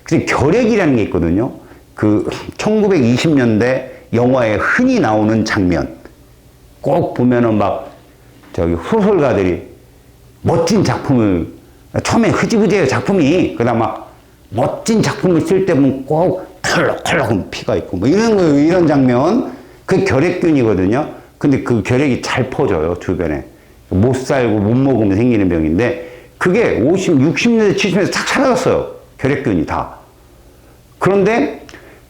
그래서 결핵이라는 게 있거든요. 그 1920년대 영화에 흔히 나오는 장면. 꼭 보면은 막 저기 소설가들이 멋진 작품을 처음에 흐지부지해요 작품이. 그다음 막 멋진 작품을 쓸 때 보면 꼭 털럭털럭 피가 있고 뭐 이런 거 이런 장면. 그 결핵균이거든요. 근데 그 결핵이 잘 퍼져요 주변에. 못 살고 못 먹으면 생기는 병인데 그게 50, 60년대, 70년대 싹 사라졌어요. 결핵균이 다. 그런데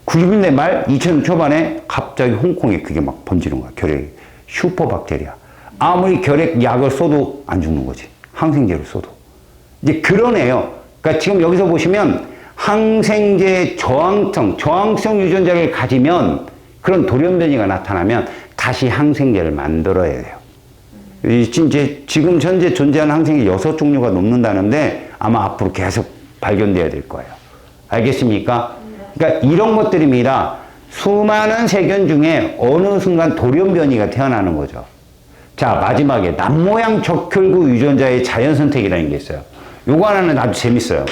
90년대 말, 2000년 초반에 갑자기 홍콩에 그게 막 번지는 거야. 결핵, 슈퍼박테리아. 아무리 결핵 약을 써도 안 죽는 거지. 항생제를 써도. 이제 그런 애요. 그러니까 지금 여기서 보시면 항생제 저항성 유전자를 가지면 그런 돌연변이가 나타나면 다시 항생제를 만들어야 돼요. 이제 지금 현재 존재하는 항생제 6종류가 넘는다는데 아마 앞으로 계속 발견돼야 될 거예요. 알겠습니까? 그러니까 이런 것들입니다. 수많은 세균 중에 어느 순간 돌연변이가 태어나는 거죠. 자, 마지막에 남모양 적혈구 유전자의 자연 선택이라는 게 있어요. 요거 하나는 아주 재밌어요.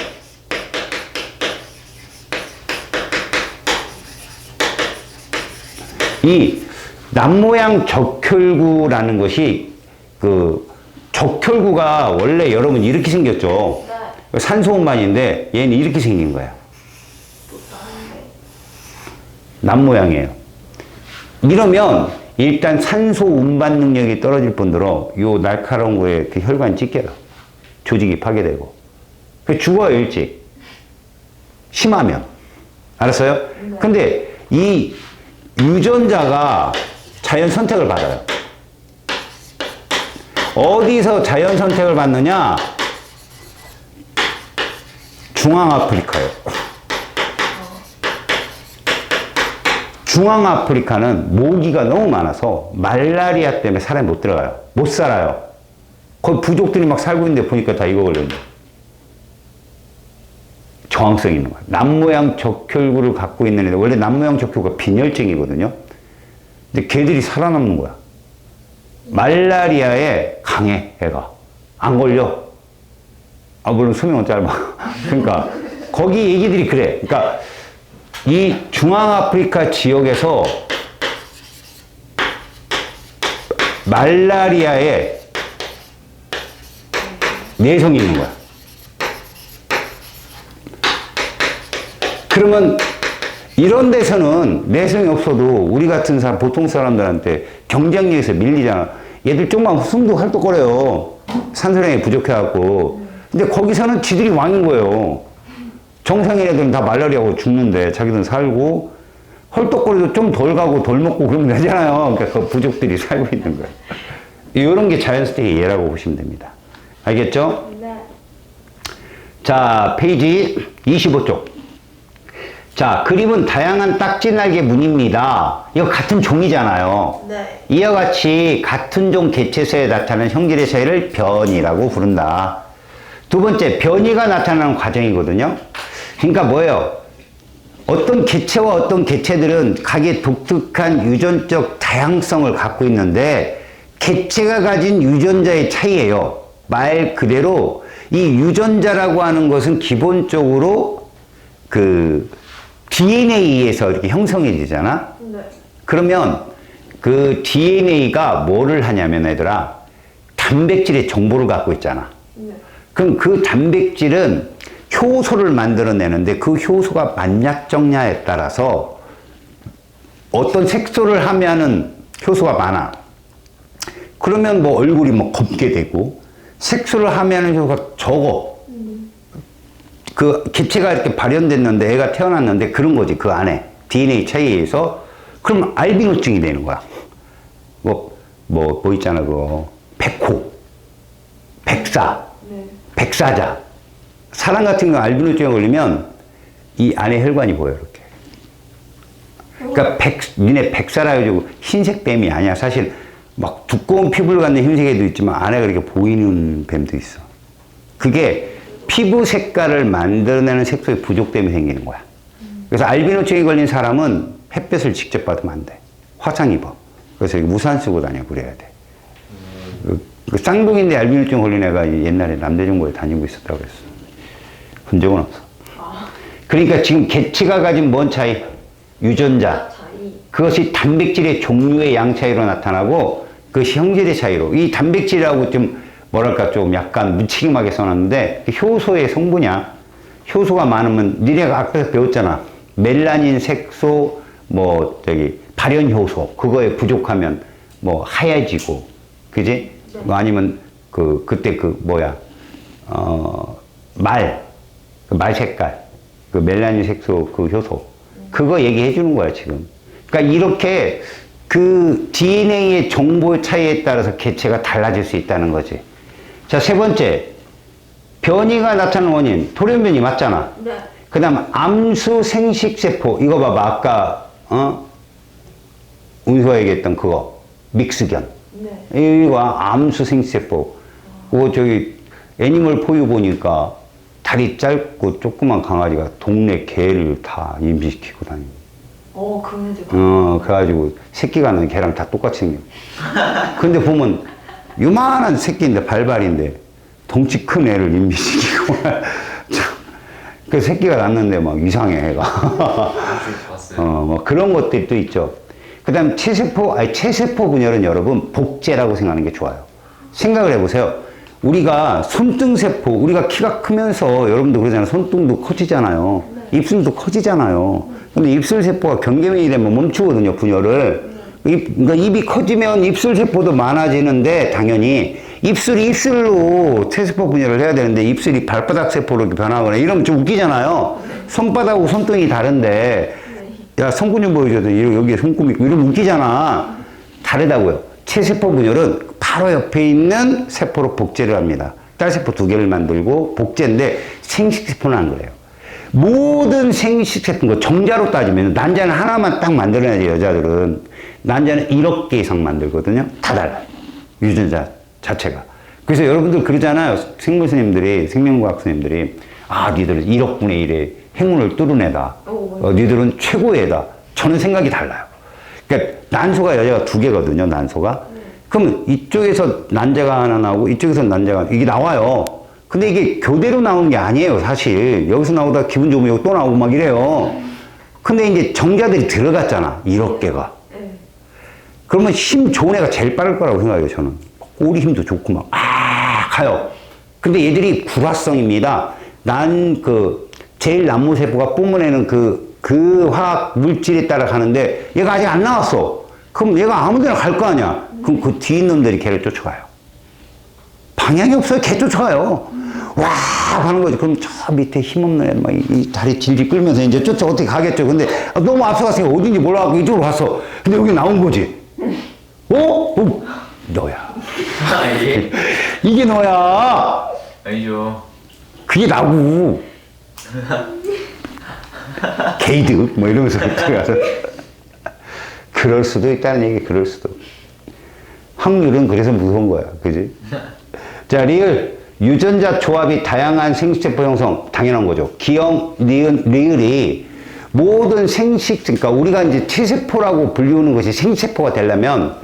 이 남모양 적혈구라는 것이 그 적혈구가 원래 여러분 이렇게 생겼죠. 네. 산소 운반인데 얘는 이렇게 생긴 거야. 남모양이에요. 이러면 일단 산소 운반 능력이 떨어질 뿐더러 요 날카로운 거에 그 혈관이 찢겨요. 조직이 파괴되고. 그 죽어요 일찍. 심하면. 알았어요? 네. 근데 이 유전자가 자연 선택을 받아요. 어디서 자연 선택을 받느냐? 중앙아프리카요. 중앙아프리카는 모기가 너무 많아서 말라리아 때문에 사람이 못 들어가요. 못 살아요. 거기 부족들이 막 살고 있는데 보니까 다 이거 걸렸네. 저항성이 있는 거야. 남모양 적혈구를 갖고 있는 애들, 원래 남모양 적혈구가 빈혈증이거든요. 근데 걔들이 살아남는 거야. 말라리아에 강해, 애가. 안 걸려. 아, 물론 수명은 짧아. 그러니까, 거기 얘기들이 그래. 그러니까, 이 중앙아프리카 지역에서 말라리아에 내성이 있는 거야. 그러면 이런 데서는 내성이 없어도 우리 같은 사람, 보통 사람들한테 경쟁력에서 밀리잖아. 얘들 조금만 숨도 헐떡거려요. 산소량이 부족해갖고. 근데 거기서는 지들이 왕인 거예요. 정상인 애들은 다 말라리아고 죽는데 자기들은 살고 헐떡거리도 좀 덜 가고 덜 먹고 그러면 되잖아요. 그러니까 그 부족들이 살고 있는 거예요. 이런 게 자연스럽게 예라고 보시면 됩니다. 알겠죠? 네. 자, 페이지 25쪽. 자, 그림은 다양한 딱지날개 무늬입니다. 이거 같은 종이잖아요. 네. 이와 같이 같은 종 개체수에 나타나는 형질의 차이를 변이라고 부른다. 두 번째, 변이가 나타나는 과정이거든요. 그러니까 뭐예요? 어떤 개체와 어떤 개체들은 각의 독특한 유전적 다양성을 갖고 있는데 개체가 가진 유전자의 차이예요. 말 그대로 이 유전자라고 하는 것은 기본적으로 그 DNA에서 이렇게 형성해지잖아. 네. 그러면 그 DNA가 뭐를 하냐면 얘들아 단백질의 정보를 갖고 있잖아. 네. 그럼 그 단백질은 효소를 만들어내는데 그 효소가 만약적냐에 따라서 어떤 색소를 하면은 효소가 많아. 그러면 뭐 얼굴이 뭐 곱게 되고 색소를 하면은 효소가 적어. 그 개체가 이렇게 발현됐는데 애가 태어났는데 그런 거지 그 안에 DNA 차이에 의해서 그럼 알비노증이 되는 거야. 뭐 있잖아 그거 백호, 백사, 네. 백사자. 사람 같은 경우 알비노증에 걸리면 이 안에 혈관이 보여 이렇게. 그러니까 니네 백사라 해가지고 흰색 뱀이 아니야. 사실 막 두꺼운 피부를 갖는 흰색 애도 있지만 안에 그렇게 보이는 뱀도 있어. 그게 피부 색깔을 만들어내는 색소의 부족 때문에 생기는 거야. 그래서 알비노증에 걸린 사람은 햇볕을 직접 받으면 안 돼. 화상 입어. 그래서 우산 쓰고 다녀 그래야 돼. 그 쌍둥이인데 알비노증 걸린 애가 옛날에 남대중고에 다니고 있었다고 그랬어. 본 적은 없어. 그러니까 지금 개체가 가진 뭔 차이? 유전자. 차이. 그것이 단백질의 종류의 양 차이로 나타나고 그것이 형질의 차이로 이 단백질이라고 좀 뭐랄까 좀 약간 무책임하게 써놨는데 효소의 성분이야. 효소가 많으면 니네가 아까 배웠잖아. 멜라닌, 색소, 뭐 저기 발현 효소 그거에 부족하면 뭐 하얘지고 그지? 네. 아니면 그때 뭐야 말 색깔 그 멜라닌 색소 그 효소 그거 얘기해 주는 거야 지금. 그러니까 이렇게 그 DNA의 정보 차이에 따라서 개체가 달라질 수 있다는 거지. 자, 세 번째 변이가 나타나는 원인 돌연변이 맞잖아. 네. 그 다음 암수 생식세포 이거 봐봐 아까 운수가 얘기했던 그거 믹스견 네. 이거 암수 생식세포 그거 저기 애니멀 포유 보니까 다리 짧고 조그만 강아지가 동네 개를 다 임신시키고 다니고 그런데 그래가지고 새끼가 는 개랑 다 똑같이 생겨. 근데 보면 요만한 새끼인데 발발인데 덩치 큰 애를 임신시키고 그 새끼가 낳는데 막 이상해 애가. 봤어요. 뭐 그런 것들이 또 있죠. 그 다음 체세포 분열은 여러분 복제라고 생각하는 게 좋아요. 생각을 해보세요. 우리가 손등세포, 우리가 키가 크면서 여러분도 그러잖아요. 손등도 커지잖아요. 네. 입술도 커지잖아요. 근데 입술세포가 경계면이 되면 멈추거든요, 분열을. 그러니까 입이 커지면 입술세포도 많아지는데 당연히 입술로 체세포 분열을 해야 되는데 입술이 발바닥 세포로 변하거나 이러면 좀 웃기잖아요. 손바닥하고 손등이 다른데 야, 손근육 보여줘도 여기에 손금 있고 이러면 웃기잖아. 다르다고요. 체세포 분열은 바로 옆에 있는 세포로 복제를 합니다. 딸세포 2개를 만들고 복제인데 생식세포는 안 그래요. 모든 생식세포, 정자로 따지면 난자는 하나만 딱 만들어야지 여자들은. 난자는 1억 개 이상 만들거든요. 다 달라요. 유전자 자체가. 그래서 여러분들 그러잖아요. 생명과학 선생님들이 니들은 1억 분의 1의 행운을 뚫은 애다. 니들은 최고의 애다. 저는 생각이 달라요. 그러니까 난소가 여자가 2개거든요. 난소가. 그러면 이쪽에서 난자가 하나 나오고 이쪽에서 난자가 이게 나와요. 근데 이게 교대로 나오는 게 아니에요. 사실 여기서 나오다 기분 좋으면 여기 또 나오고 막 이래요. 근데 이제 정자들이 들어갔잖아. 1억 개가. 그러면 힘 좋은 애가 제일 빠를 거라고 생각해요. 저는 꼬리 힘도 좋고 막 가요. 근데 얘들이 불화성입니다. 제일 남모세포가 뿜어내는 그 화학 물질에 따라 가는데 얘가 아직 안 나왔어. 그럼 얘가 아무 데나 갈 거 아니야. 그럼 그 뒤에 놈들이 걔를 쫓아가요. 방향이 없어요. 걔 쫓아가요. 와 하는 거지. 그럼 저 밑에 힘없는 애는 막 이 다리 질질 끌면서 이제 쫓아 어떻게 가겠죠. 근데 너무 앞서갔으니까 어딘지 몰라갖고 이쪽으로 갔어. 근데 여기 나온 거지. 너야. 예. 이게 너야. 아니죠. 그게 나고. 게이드 뭐 이러면서 들어가서 그럴 수도 있다는 얘기. 그럴 수도. 확률은 그래서 무서운 거야. 그지? 자, 리을. 유전자 조합이 다양한 생식세포 형성. 당연한 거죠. 기형, 리을이 모든 그러니까 우리가 이제 체세포라고 불리우는 것이 생세포가 되려면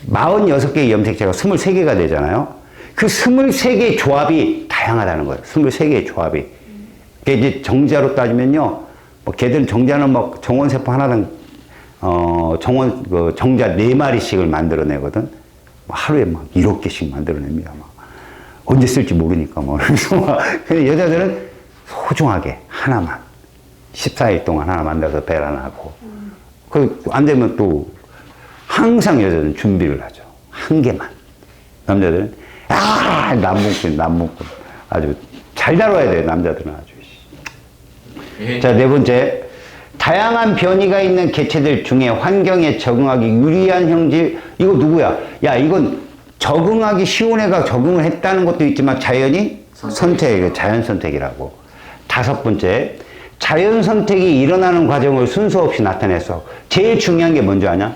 46개의 염색체가 23개가 되잖아요. 그 23개의 조합이 다양하다는 거예요. 23개의 조합이. 그러니까 이제 정자로 따지면요. 걔들은 정자는 막 정원세포 하나당, 정자 4마리씩을 만들어내거든. 하루에 막 1억 개씩 만들어냅니다. 막. 언제 쓸지 모르니까 뭐. 근데 여자들은 소중하게 하나만. 14일 동안 하나 만들어서 배란하고. 안 되면 또 항상 여자들은 준비를 하죠. 한 개만. 남자들은 남문꾼. 아주 잘 다뤄야 돼요. 남자들은 아주. 예. 자, 4번째. 다양한 변이가 있는 개체들 중에 환경에 적응하기 유리한 형질. 이거 누구야? 야, 이건 적응하기 쉬운 애가 적응을 했다는 것도 있지만 자연이 자연 선택이라고. 5번째. 자연 선택이 일어나는 과정을 순서 없이 나타냈어. 제일 중요한 게 뭔지 아냐?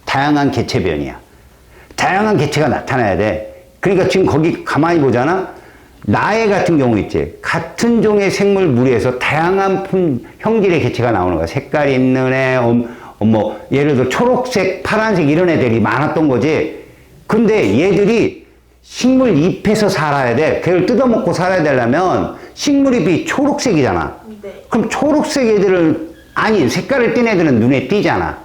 다양한 개체 변이야. 다양한 개체가 나타나야 돼. 그러니까 지금 거기 가만히 보잖아. 나의 같은 경우 있지. 같은 종의 생물 무리에서 다양한 형질의 개체가 나오는 거야. 색깔 있는 애, 예를 들어 초록색, 파란색 이런 애들이 많았던 거지. 근데 얘들이 식물 잎에서 살아야 돼. 걔를 뜯어먹고 살아야 되려면 식물 잎이 초록색이잖아. 네. 그럼 초록색 애들은, 색깔을 띤 애들은 눈에 띄잖아.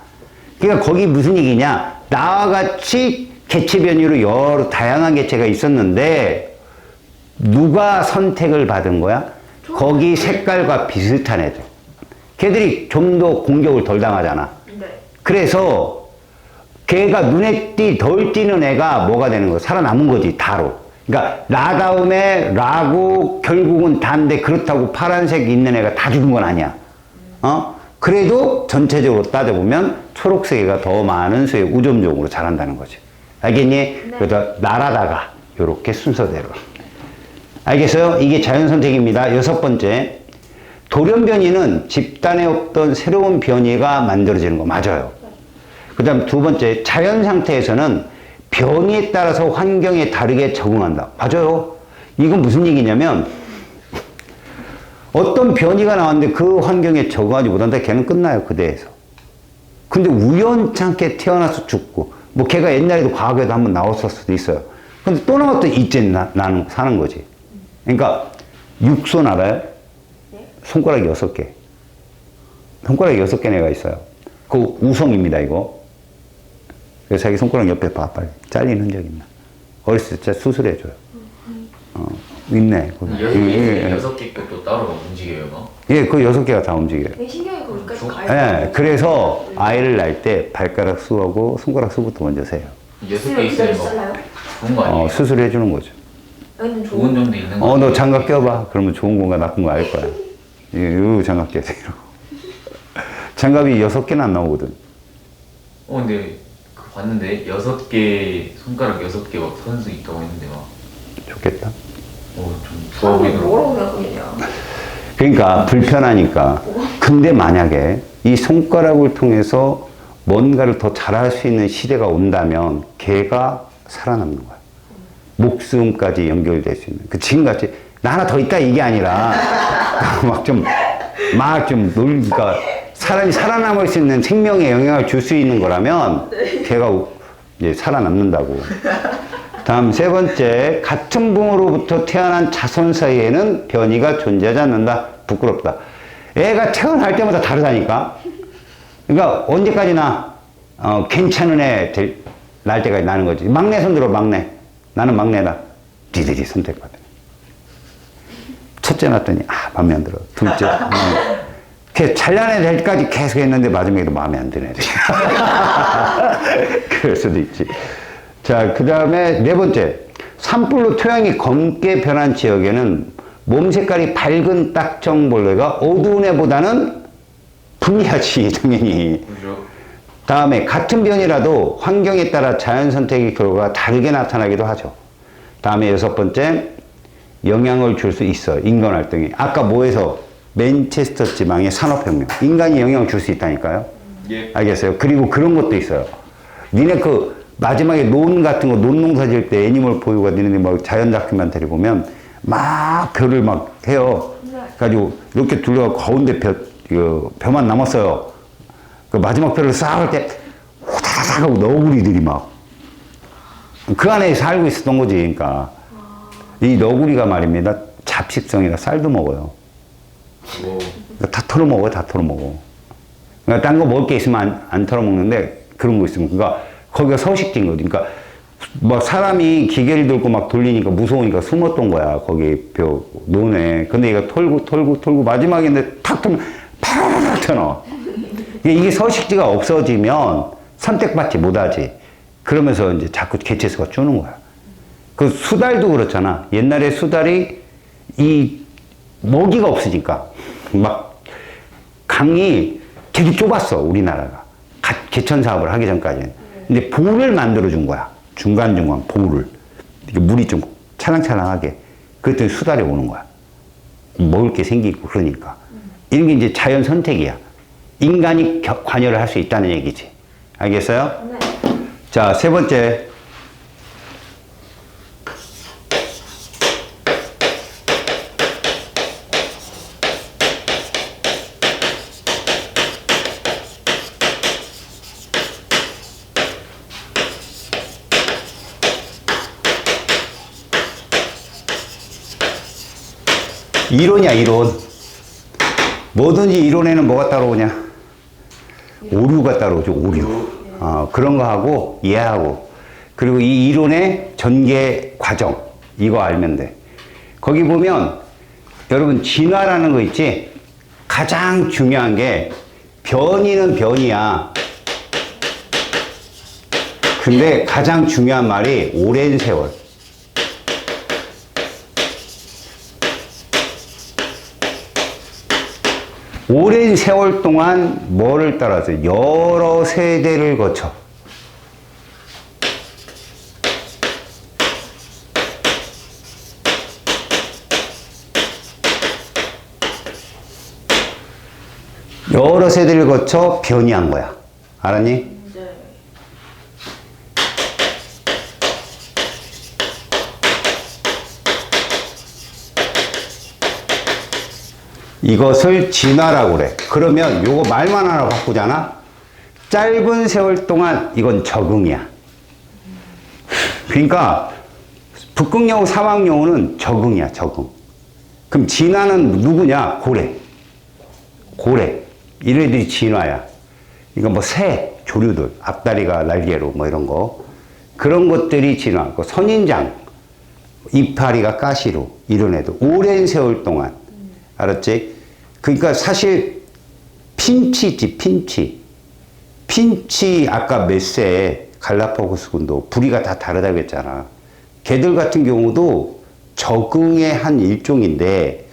그러니까 거기 무슨 얘기냐? 나와 같이 개체 변이로 여러 다양한 개체가 있었는데 누가 선택을 받은 거야? 거기 색깔과 비슷한 애들. 걔들이 좀 더 공격을 덜 당하잖아. 네. 그래서 걔가 눈에 덜 띄는 애가 뭐가 되는 거야? 살아남은 거지, 다로. 그러니까 라 다음에 라고 결국은 다인데 그렇다고 파란색 있는 애가 다 죽은 건 아니야. 그래도 전체적으로 따져보면 초록색 애가 더 많은 수의 우점종으로 자란다는 거지. 알겠니? 네. 그래서 날아다가 요렇게 순서대로. 알겠어요? 이게 자연선택입니다. 6번째. 돌연변이는 집단에 없던 새로운 변이가 만들어지는 거 맞아요. 그 다음 2번째, 자연 상태에서는 변이에 따라서 환경에 다르게 적응한다. 맞아요. 이건 무슨 얘기냐면 어떤 변이가 나왔는데 그 환경에 적응하지 못한다. 걔는 끝나요. 그 대에서. 근데 우연찮게 태어나서 죽고 뭐 걔가 옛날에도 과거에도 한번 나왔을 수도 있어요. 근데 또 나왔더 이제 나는 사는 거지. 그러니까 육손 알아요? 손가락이 6개. 손가락이 6개 내가 있어요. 그 우성입니다, 이거. 그래서 자기 손가락 옆에 봐, 빨리. 잘린 흔적 있나? 어렸을 때 수술해줘요. 있네. 여섯 개 것도 따로 움직여요, 막? 예, 그 6개가 다 움직여요. 신경이 거기까지 가요. 예, 그래서 아이를 낳을 때 발가락 수하고 손가락 수부터 먼저 세요. 6개 있으면 뭐 기다렸잖아요. 좋은 거 아니에요? 수술해주는 거죠. 여기는 좋은 점도 있는 거 너 장갑 껴봐. 그러면 좋은 건가 나쁜 거 알 거야. 이 장갑 껴서 이러고. 장갑이 6개는 안 나오거든. 근데 그 봤는데 6개 손가락 6개 막 선수 있다고 했는데 막 좋겠다. 좀 좋아 사람이 보이더라고. 뭐라고 생각하냐. 그러니까 불편하니까. 근데 만약에 이 손가락을 통해서 뭔가를 더 잘할 수 있는 시대가 온다면 걔가 살아남는 거야. 목숨까지 연결될 수 있는. 그 지금같이 나 하나 더 있다 이게 아니라 막 좀 놀니까 사람이 살아남을 수 있는 생명에 영향을 줄 수 있는 거라면 걔가 이제 살아남는다고. 다음 3번째, 같은 부모로부터 태어난 자손 사이에는 변이가 존재하지 않는다. 부끄럽다. 애가 태어날 때마다 다르다니까. 그러니까 언제까지나 괜찮은 애 날 때까지 나는 거지. 막내 손들어, 막내. 나는 막내다. 니들이 선택받아. 첫째 낳았더니 마음에 안 들어. 둘째 잘난 애 될까지 계속 했는데 마지막에도 마음에 안 드네. 그럴 수도 있지. 자, 그 다음에 4번째. 산불로 토양이 검게 변한 지역에는 몸 색깔이 밝은 딱정벌레가 어두운 애보다는 불리하지, 당연히. 그죠? 다음에 같은 변이라도 환경에 따라 자연 선택의 결과가 다르게 나타나기도 하죠. 다음에 6번째. 영향을 줄 수 있어, 인간 활동이. 아까 뭐에서? 맨체스터 지방의 산업혁명. 인간이 영향을 줄 수 있다니까요. 예. 알겠어요? 그리고 그런 것도 있어요. 니네 마지막에 논 같은 거, 논농사 지을 때 애니멀 보유가 니네 막 자연 다큐멘터리 보면 막 벼를 막 해요. 그래가지고 이렇게 둘러가 가운데 벼만 남았어요. 그 마지막 벼를 싹 할 때 호다다닥 하고 너구리들이 막 그 안에 살고 있었던 거지. 그러니까 이 너구리가 말입니다. 잡식성이라 쌀도 먹어요. 그러니까 다 털어먹어요. 다 털어먹어. 그러니까 딴 거 먹을 게 있으면 안 털어먹는데 그런 거 있으면. 그러니까 거기가 서식지인 거지. 그러니까 막 사람이 기계를 들고 막 돌리니까 무서우니까 숨었던 거야. 거기 논에. 근데 얘가 털고 마지막인데 탁 털면 파라락 튀어나와. 이게 서식지가 없어지면 선택받지 못하지. 그러면서 이제 자꾸 개체수가 주는 거야. 그 수달도 그렇잖아. 옛날에 수달이 이 먹이가 없으니까 막 강이 되게 좁았어, 우리나라가. 개천 사업을 하기 전까지는. 근데 보를 만들어 준 거야. 중간중간 보를. 이게 물이 좀 찰랑찰랑하게. 그랬더니 수달이 오는 거야. 먹을 게 생기고 그러니까. 이런 게 이제 자연 선택이야. 인간이 관여를 할 수 있다는 얘기지. 알겠어요? 네. 자, 3번째. 이론이야, 이론. 뭐든지 이론에는 뭐가 따라오냐? 오류가 따라오죠, 오류. 그런 거 하고, 이해하고. 그리고 이 이론의 전개 과정, 이거 알면 돼. 거기 보면, 여러분, 진화라는 거 있지? 가장 중요한 게, 변이는 변이야. 근데 가장 중요한 말이 오랜 세월. 오랜 세월 동안 뭐를 따라서 여러 세대를 거쳐 여러 세대를 거쳐 변이한 거야. 알았니? 네. 이것을 진화라고 그래. 그러면 요거 말만 하나 바꾸잖아? 짧은 세월 동안 이건 적응이야. 그러니까 북극여우, 사막여우는 적응이야, 적응. 그럼 진화는 누구냐? 고래. 고래. 이런 애들이 진화야. 그러니까 뭐 새, 조류들, 앞다리가 날개로 뭐 이런 거. 그런 것들이 진화. 선인장, 이파리가 가시로, 이런 애들. 오랜 세월 동안. 알았지? 그러니까 사실 핀치지, 핀치. 핀치 아까 메세, 갈라파고스군도 부리가 다 다르다고 했잖아. 걔들 같은 경우도 적응의 한 일종인데,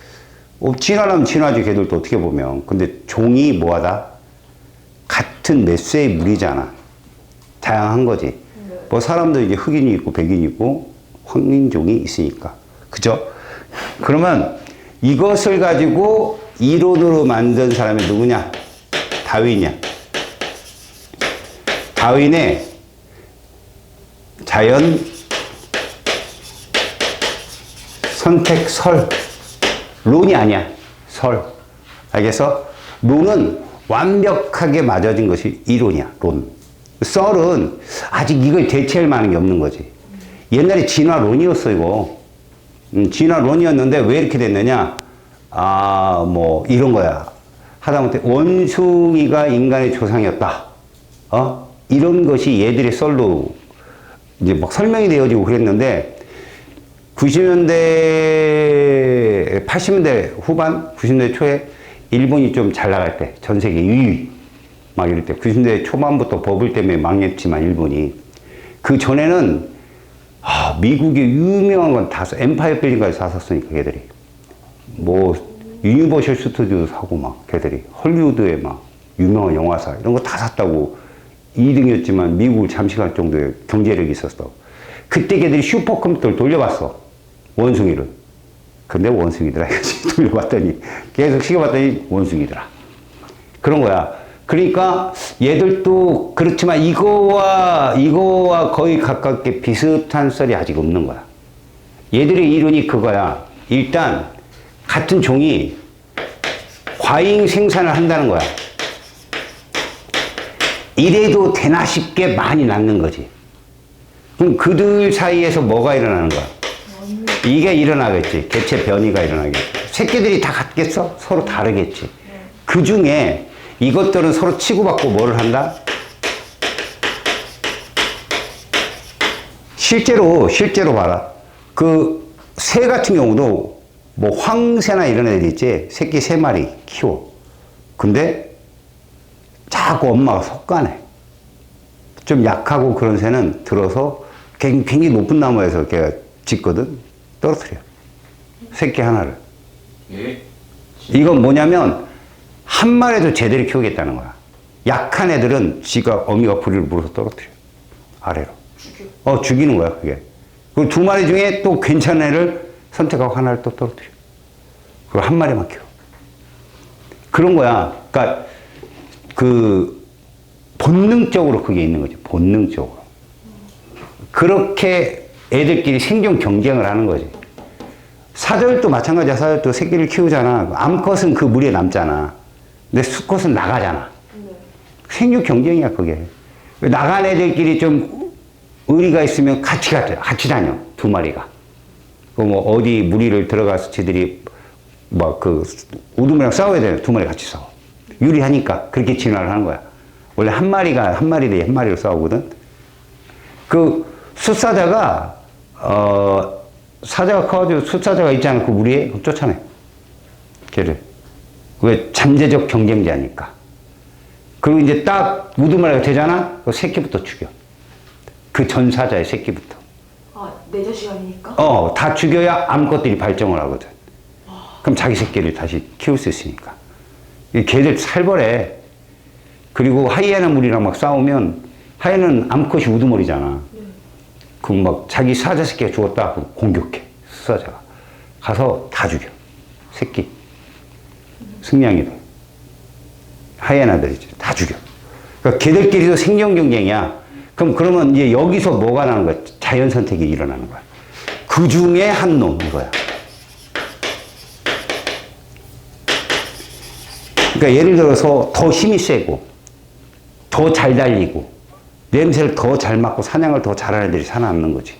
진화라면 진화지, 걔들도 어떻게 보면. 근데 종이 뭐하다? 같은 메세의 물이잖아. 다양한 거지. 뭐 사람도 이제 흑인이 있고 백인이 있고 황인종이 있으니까. 그죠? 그러면 이것을 가지고 이론으로 만든 사람이 누구냐? 다윈이야. 다윈의 자연 선택설. 론이 아니야. 설. 알겠어? 론은 완벽하게 맞아진 것이 이론이야. 론. 썰은 아직 이걸 대체할 만한 게 없는 거지. 옛날에 진화론이었어, 이거. 진화론이었는데 왜 이렇게 됐느냐? 뭐 이런 거야. 하다못해 원숭이가 인간의 조상이었다. 이런 것이 얘들의 썰로 이제 막 설명이 되어지고 그랬는데 90년대, 80년대 후반, 90년대 초에 일본이 좀 잘 나갈 때, 전 세계 2위, 막 이럴 때, 90년대 초반부터 버블 때문에 망했지만, 일본이. 그 전에는, 미국의 유명한 건 다, 엠파이어 빌딩까지 샀었으니까, 걔들이. 뭐, 유니버셜 스튜디오도 사고, 막, 걔들이. 헐리우드의 막, 유명한 영화사, 이런 거 다 샀다고 2등이었지만, 미국을 잠시간 정도의 경제력이 있었어. 그때 걔들이 슈퍼컴퓨터를 돌려봤어. 원숭이를. 근데 원숭이더라. 돌려봤더니, 계속 시켜봤더니 원숭이더라. 그런 거야. 그러니까 얘들도 그렇지만 이거와 거의 가깝게 비슷한 썰이 아직 없는 거야. 얘들의 이론이 그거야. 일단, 같은 종이 과잉 생산을 한다는 거야. 이래도 되나 싶게 많이 낳는 거지. 그럼 그들 사이에서 뭐가 일어나는 거야? 이게 일어나겠지. 개체 변이가 일어나겠지. 새끼들이 다 같겠어? 서로 다르겠지. 그 중에 이것들은 서로 치고받고 뭐를 한다? 실제로 봐라. 그 새 같은 경우도 뭐 황새나 이런 애들 있지. 새끼 3마리 키워. 근데 자꾸 엄마가 섭간해. 좀 약하고 그런 새는 들어서 굉장히 높은 나무에서 걔가 짖거든. 떨어뜨려. 새끼 하나를. 예? 이건 뭐냐면 한 마리도 제대로 키우겠다는 거야. 약한 애들은 지가 어미가 부리를 물어서 떨어뜨려. 아래로. 죽이는 거야, 그게. 그리고 2마리 중에 또 괜찮은 애를 선택하고 하나를 또 떨어뜨려. 그리고 한 마리만 키워. 그런 거야. 그러니까 그 본능적으로 그게 있는 거지. 본능적으로. 그렇게 애들끼리 생존 경쟁을 하는 거지. 사자들도 마찬가지야. 사자들도 새끼를 키우잖아. 암컷은 그 무리에 남잖아. 근데 수컷은 나가잖아. 생존 경쟁이야, 그게. 나간 애들끼리 좀 의리가 있으면 같이 다녀. 2마리가. 그 뭐 어디 무리를 들어가서 지들이 막 그 우두머리랑 싸워야 돼. 2마리 같이 싸워. 유리하니까 그렇게 진화를 하는 거야. 원래 한 마리 대 한 마리로 싸우거든. 그 숫사자가 사자가 커가지고 숫사자가 있지 않고 무리해? 그럼 쫓아내. 걔를. 왜? 잠재적 경쟁자니까. 그리고 이제 딱 우두머리가 되잖아? 그 새끼부터 죽여. 그 전사자의 새끼부터. 아, 내자 시간이니까? 다 죽여야 암컷들이 발정을 하거든. 그럼 자기 새끼를 다시 키울 수 있으니까. 이 걔들 살벌해. 그리고 하이에나 무리랑 막 싸우면 하이에나는 암컷이 우두머리잖아. 그럼 막 자기 사자 새끼가 죽었다. 그럼 공격해. 수사자가. 가서 다 죽여. 새끼. 승냥이들. 하이에나들이지. 다 죽여. 그러니까 걔들끼리도 생존 경쟁이야. 그러면 이제 여기서 뭐가 나는 거야? 자연 선택이 일어나는 거야. 그 중에 한 놈, 이거야. 그러니까 예를 들어서 더 힘이 세고, 더 잘 달리고, 냄새를 더 잘 맡고 사냥을 더 잘하는 애들이 살아남는 거지.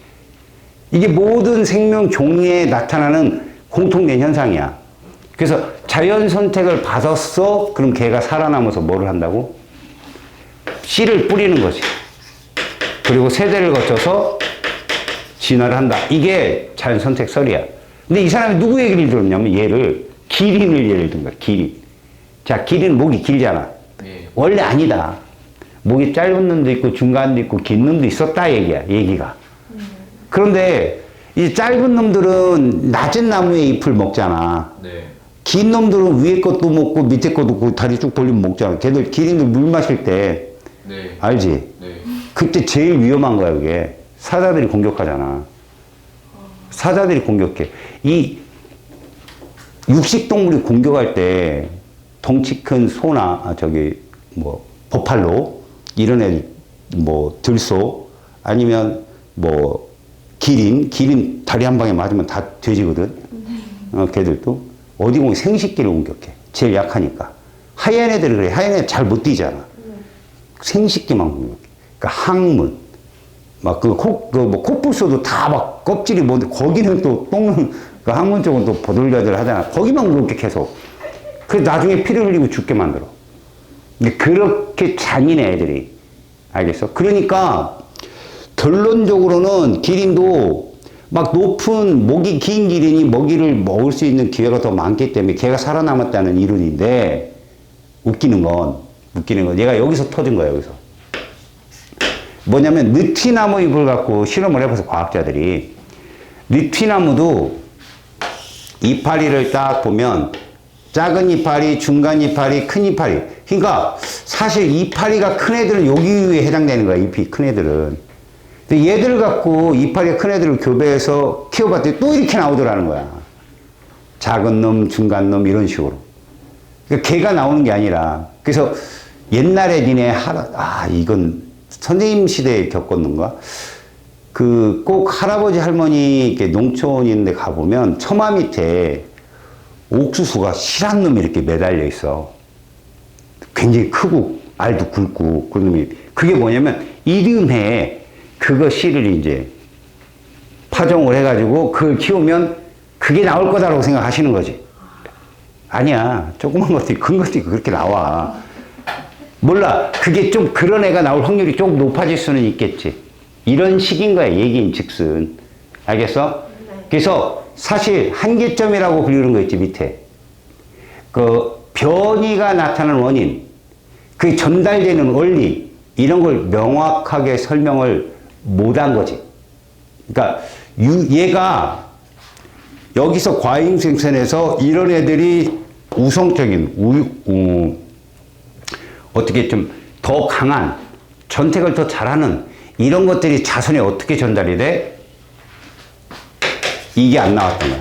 이게 모든 생명 종류에 나타나는 공통된 현상이야. 그래서 자연 선택을 받았어? 그럼 걔가 살아남아서 뭐를 한다고? 씨를 뿌리는 거지. 그리고 세대를 거쳐서 진화를 한다. 이게 자연 선택설이야. 근데 이 사람이 누구 얘기를 들었냐면 얘를 기린을 예를 든 거야. 기린. 자, 기린은 목이 길잖아. 네. 원래 아니다. 목이 짧은 놈도 있고 중간 놈도 있고 긴 놈도 있었다 얘기야. 얘기가. 그런데 이 짧은 놈들은 낮은 나무의 잎을 먹잖아. 네. 긴 놈들은 위에 것도 먹고 밑에 것도 먹고 다리 쭉 벌리면 먹잖아. 걔들 기린들 물 마실 때 네. 알지? 네. 그때 제일 위험한 거야, 그게. 사자들이 공격하잖아. 사자들이 공격해. 이 육식동물이 공격할 때 덩치 큰 소나, 버팔로, 이런 애들, 들소, 아니면 기린 다리 한 방에 맞으면 다 돼지거든. 걔들도. 어디 보면 생식기를 공격해. 제일 약하니까. 하얀 애들이 그래. 하얀 애들 잘 못 뛰잖아. 생식기만 공격해. 그러니까 항문. 코뿔소도 다 껍질이 뭔데, 거기는 또 그 항문 쪽은 또 보들가들 하잖아. 거기만 그렇게 계속. 그래서 나중에 피를 흘리고 죽게 만들어. 근데 그렇게 잔인해, 애들이. 알겠어? 그러니까, 결론적으로는 기린도 높은 목이 긴 기린이 먹이를 먹을 수 있는 기회가 더 많기 때문에 걔가 살아남았다는 이론인데, 웃기는 건 얘가 여기서 터진 거야, 여기서. 뭐냐면 느티나무 잎을 갖고 실험을 해봐서 과학자들이 느티나무도 이파리를 딱 보면 작은 이파리, 중간 이파리, 큰 이파리. 그러니까 사실 이파리가 큰 애들은 여기에 해당되는 거야. 잎이 큰 애들은. 근데 얘들 갖고 이파리가 큰 애들을 교배해서 키워봤더니 또 이렇게 나오더라는 거야. 작은 놈, 중간 놈 이런 식으로. 그러니까 걔가 나오는 게 아니라. 그래서 옛날에 이건 선생님 시대에 겪었는가? 꼭 할아버지, 할머니, 이렇게 농촌인데 가보면 처마 밑에 옥수수가 실한 놈이 이렇게 매달려 있어. 굉장히 크고, 알도 굵고, 그런 놈이. 그게 뭐냐면, 이듬해 그거 씨를 이제 파종을 해가지고 그걸 키우면 그게 나올 거다라고 생각하시는 거지. 아니야. 조그만 것도 있고, 큰 것도 있고, 그렇게 나와. 몰라. 그게 좀 그런 애가 나올 확률이 좀 높아질 수는 있겠지. 이런 식인 거야, 얘기인 즉슨. 알겠어? 네. 그래서 사실 한계점이라고 부르는 거 있지, 밑에. 변이가 나타나는 원인, 그 전달되는 원리, 이런 걸 명확하게 설명을 못 한 거지. 그러니까, 얘가 여기서 과잉 생산해서 이런 애들이 우성적인, 어떻게 좀 더 강한, 선택을 더 잘하는 이런 것들이 자손에 어떻게 전달이 돼? 이게 안 나왔던 거야.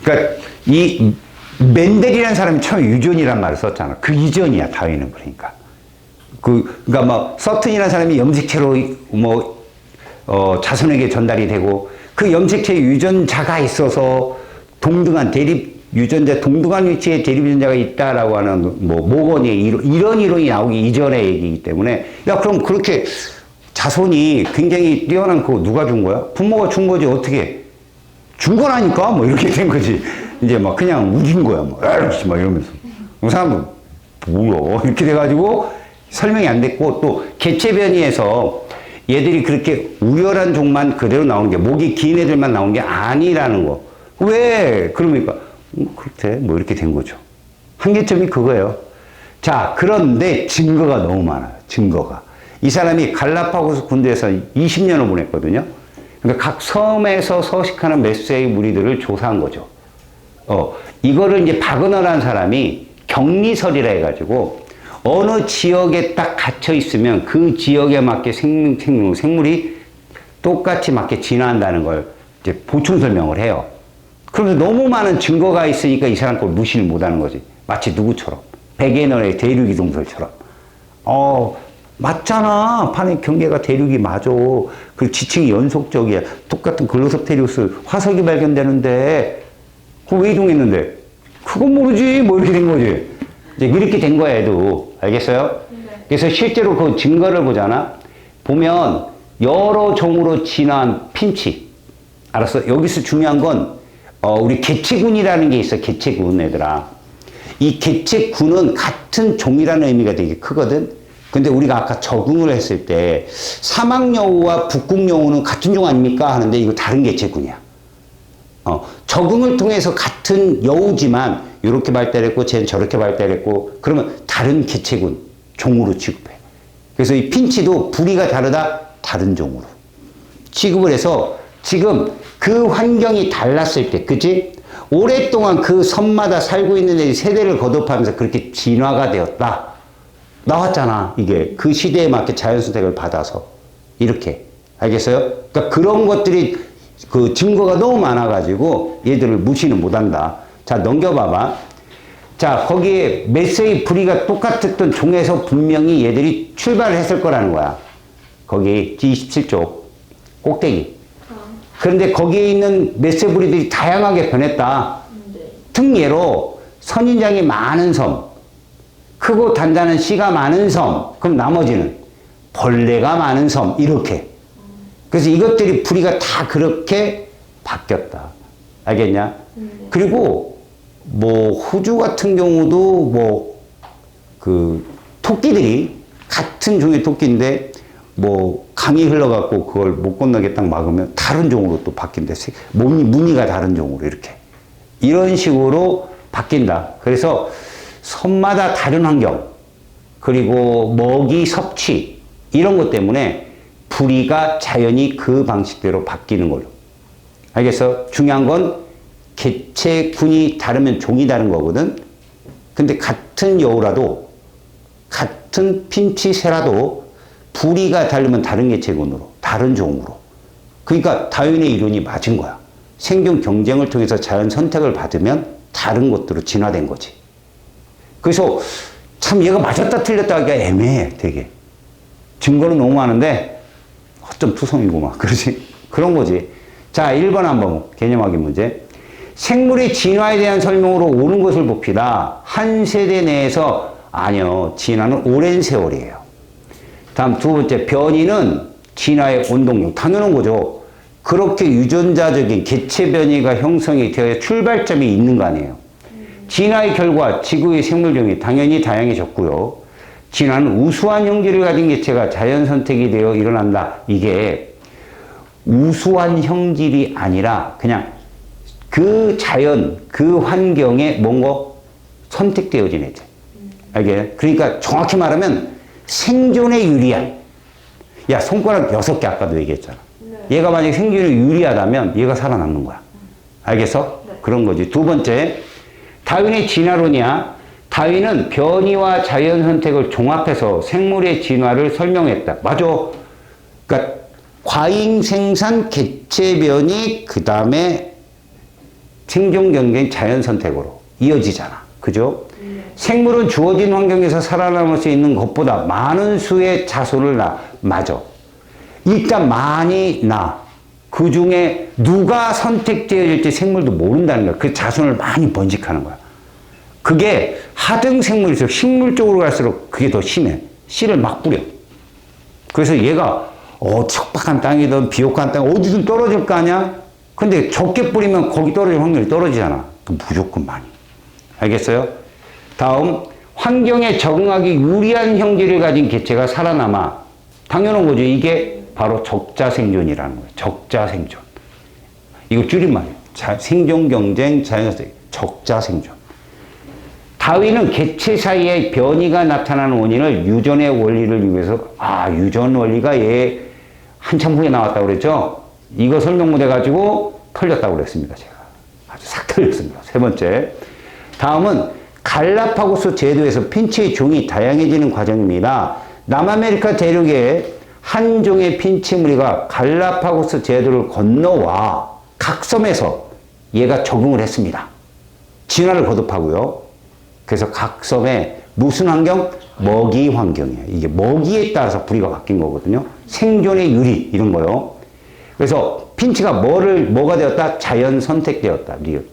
그러니까 이 멘델이라는 사람이 처음에 유전이란 말을 썼잖아. 그 이전이야, 다윈은. 그러니까. 그러니까 서튼이라는 사람이 염색체로 자손에게 전달이 되고, 그 염색체의 유전자가 있어서 동등한 유전자 동등한 위치에 대립 유전자가 있다라고 하는 모건의 이런 이론이 나오기 이전의 얘기이기 때문에, 야, 그럼 그렇게 자손이 굉장히 뛰어난 거 누가 준 거야? 부모가 준 거지. 어떻게? 준 거라니까? 뭐 이렇게 된 거지. 이제 막 그냥 우긴 거야. 막, 에이씨, 막 이러면서. 그 사람들, 뭐야. 이렇게 돼가지고 설명이 안 됐고, 또 개체변이에서 얘들이 그렇게 우열한 종만 그대로 나오는 게, 목이 긴 애들만 나온 게 아니라는 거. 왜? 그러니까, 그렇대. 뭐 이렇게 된 거죠. 한계점이 그거예요. 자, 그런데 증거가 너무 많아요. 증거가. 이 사람이 갈라파고스 군대에서 20년을 보냈거든요. 그러니까 각 섬에서 서식하는 메세의 무리들을 조사한 거죠. 이거를 이제 바그너라는 사람이 격리설이라 해가지고 어느 지역에 딱 갇혀 있으면 그 지역에 맞게 생물이 똑같이 맞게 진화한다는 걸 이제 보충 설명을 해요. 그러면서 너무 많은 증거가 있으니까 이 사람 걸 무시를 못 하는 거지. 마치 누구처럼. 베게너의 대륙이동설처럼. 맞잖아. 판의 경계가 대륙이 맞아. 그 지층이 연속적이야. 똑같은 글로섭테리우스 화석이 발견되는데 그거 왜 이동했는데? 그건 모르지. 뭐 이렇게 된 거지. 이제 이렇게 된 거야, 얘도. 알겠어요? 네. 그래서 실제로 그 증거를 보잖아. 보면 여러 종으로 진화한 핀치. 알았어? 여기서 중요한 건 우리 개체군이라는 게 있어. 개체군 애들아. 이 개체군은 같은 종이라는 의미가 되게 크거든. 근데 우리가 아까 적응을 했을 때 사막여우와 북극여우는 같은 종 아닙니까? 하는데 이거 다른 개체군이야. 적응을 통해서 같은 여우지만 이렇게 발달했고 쟤는 저렇게 발달했고 그러면 다른 개체군, 종으로 취급해. 그래서 이 핀치도 부리가 다르다? 다른 종으로 취급을 해서 지금 그 환경이 달랐을 때, 그치? 오랫동안 그 섬마다 살고 있는 애들이 세대를 거듭하면서 그렇게 진화가 되었다. 나왔잖아. 이게 그 시대에 맞게 자연선택을 받아서 이렇게. 알겠어요? 그러니까 그런 것들이 그 증거가 너무 많아가지고 얘들을 무시는 못한다. 자, 넘겨봐봐. 자, 거기에 메세의 부리가 똑같았던 종에서 분명히 얘들이 출발을 했을 거라는 거야. 거기 G27쪽 꼭대기. 그런데 거기에 있는 메세 부리들이 다양하게 변했다. 네. 특예로 선인장이 많은 섬, 크고 단단한 씨가 많은 섬, 그럼 나머지는 벌레가 많은 섬, 이렇게. 그래서 이것들이 부리가 다 그렇게 바뀌었다. 알겠냐? 그리고 뭐 호주 같은 경우도 그 토끼들이 같은 종의 토끼인데 뭐 강이 흘러갖고 그걸 못 건너게 딱 막으면 다른 종으로 또 바뀐다. 무늬가 다른 종으로 이렇게. 이런 식으로 바뀐다. 그래서 섬마다 다른 환경, 그리고 먹이 섭취, 이런 것 때문에 부리가 자연히 그 방식대로 바뀌는 걸로. 알겠어? 중요한 건 개체군이 다르면 종이 다른 거거든. 근데 같은 여우라도, 같은 핀치새라도 부리가 다르면 다른 개체군으로, 다른 종으로. 그러니까 다윈의 이론이 맞은 거야. 생존 경쟁을 통해서 자연 선택을 받으면 다른 것들로 진화된 거지. 그래서 참 얘가 맞았다 틀렸다 하기가 애매해, 되게. 증거는 너무 많은데 어쩜 투성이고 막 그러지. 그런 거지. 자, 1번 한번 개념 확인 문제. 생물의 진화에 대한 설명으로 옳은 것을 봅시다. 한 세대 내에서 아니요, 진화는 오랜 세월이에요. 다음 두 번째, 변이는 진화의 원동력. 당연한 거죠. 그렇게 유전자적인 개체 변이가 형성이 되어 출발점이 있는 거 아니에요. 진화의 결과 지구의 생물종이 당연히 다양해졌고요. 진화는 우수한 형질을 가진 개체가 자연 선택이 되어 일어난다. 이게 우수한 형질이 아니라 그냥 그 자연, 그 환경에 뭔가 선택되어진 애들. 알게? 그러니까 정확히 말하면 생존에 유리한. 야, 손가락 6개 아까도 얘기했잖아. 네. 얘가 만약에 생존에 유리하다면 얘가 살아남는 거야. 알겠어? 네. 그런 거지. 두 번째, 다윈의 진화론이야. 다윈은 변이와 자연 선택을 종합해서 생물의 진화를 설명했다. 맞아. 그러니까 과잉 생산, 개체 변이, 그 다음에 생존 경쟁, 자연 선택으로 이어지잖아. 그죠? 생물은 주어진 환경에서 살아남을 수 있는 것보다 많은 수의 자손을 낳아. 맞아. 일단 많이 낳아. 그 중에 누가 선택되어질지 생물도 모른다는 거야. 그 자손을 많이 번식하는 거야. 그게 하등 생물일수록 식물 쪽으로 갈수록 그게 더 심해. 씨를 막 뿌려. 그래서 얘가 척박한 땅이든 비옥한 땅 어디든 떨어질 거 아니야? 근데 적게 뿌리면 거기 떨어질 확률이 떨어지잖아. 그럼 무조건 많이. 알겠어요? 다음, 환경에 적응하기 유리한 형질을 가진 개체가 살아남아. 당연한 거죠. 이게 바로 적자생존이라는 거예요. 적자생존. 이거 줄임말이에요. 생존 경쟁 자연스레 적자생존. 다윈은 개체 사이에 변이가 나타나는 원인을 유전의 원리를 이용해서 유전 원리가 얘 한참 후에 나왔다고 그랬죠. 이거 설명 못 해가지고 털렸다고 그랬습니다. 제가 아주 싹 털렸습니다. 세 번째, 다음은 갈라파고스 제도에서 핀치의 종이 다양해지는 과정입니다. 남아메리카 대륙의 한 종의 핀치 무리가 갈라파고스 제도를 건너와 각섬에서 얘가 적응을 했습니다. 진화를 거듭하고요. 그래서 각 섬에 무슨 환경? 먹이 환경이에요. 이게 먹이에 따라서 부리가 바뀐 거거든요. 생존의 유리 이런 거요. 그래서 핀치가 뭐가 되었다? 자연 선택되었다. 리을.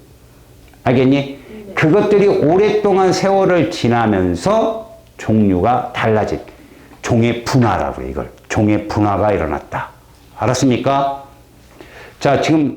알겠니? 그것들이 오랫동안 세월을 지나면서 종류가 달라진 종의 분화라고 해요. 이걸 종의 분화가 일어났다. 알았습니까? 자, 지금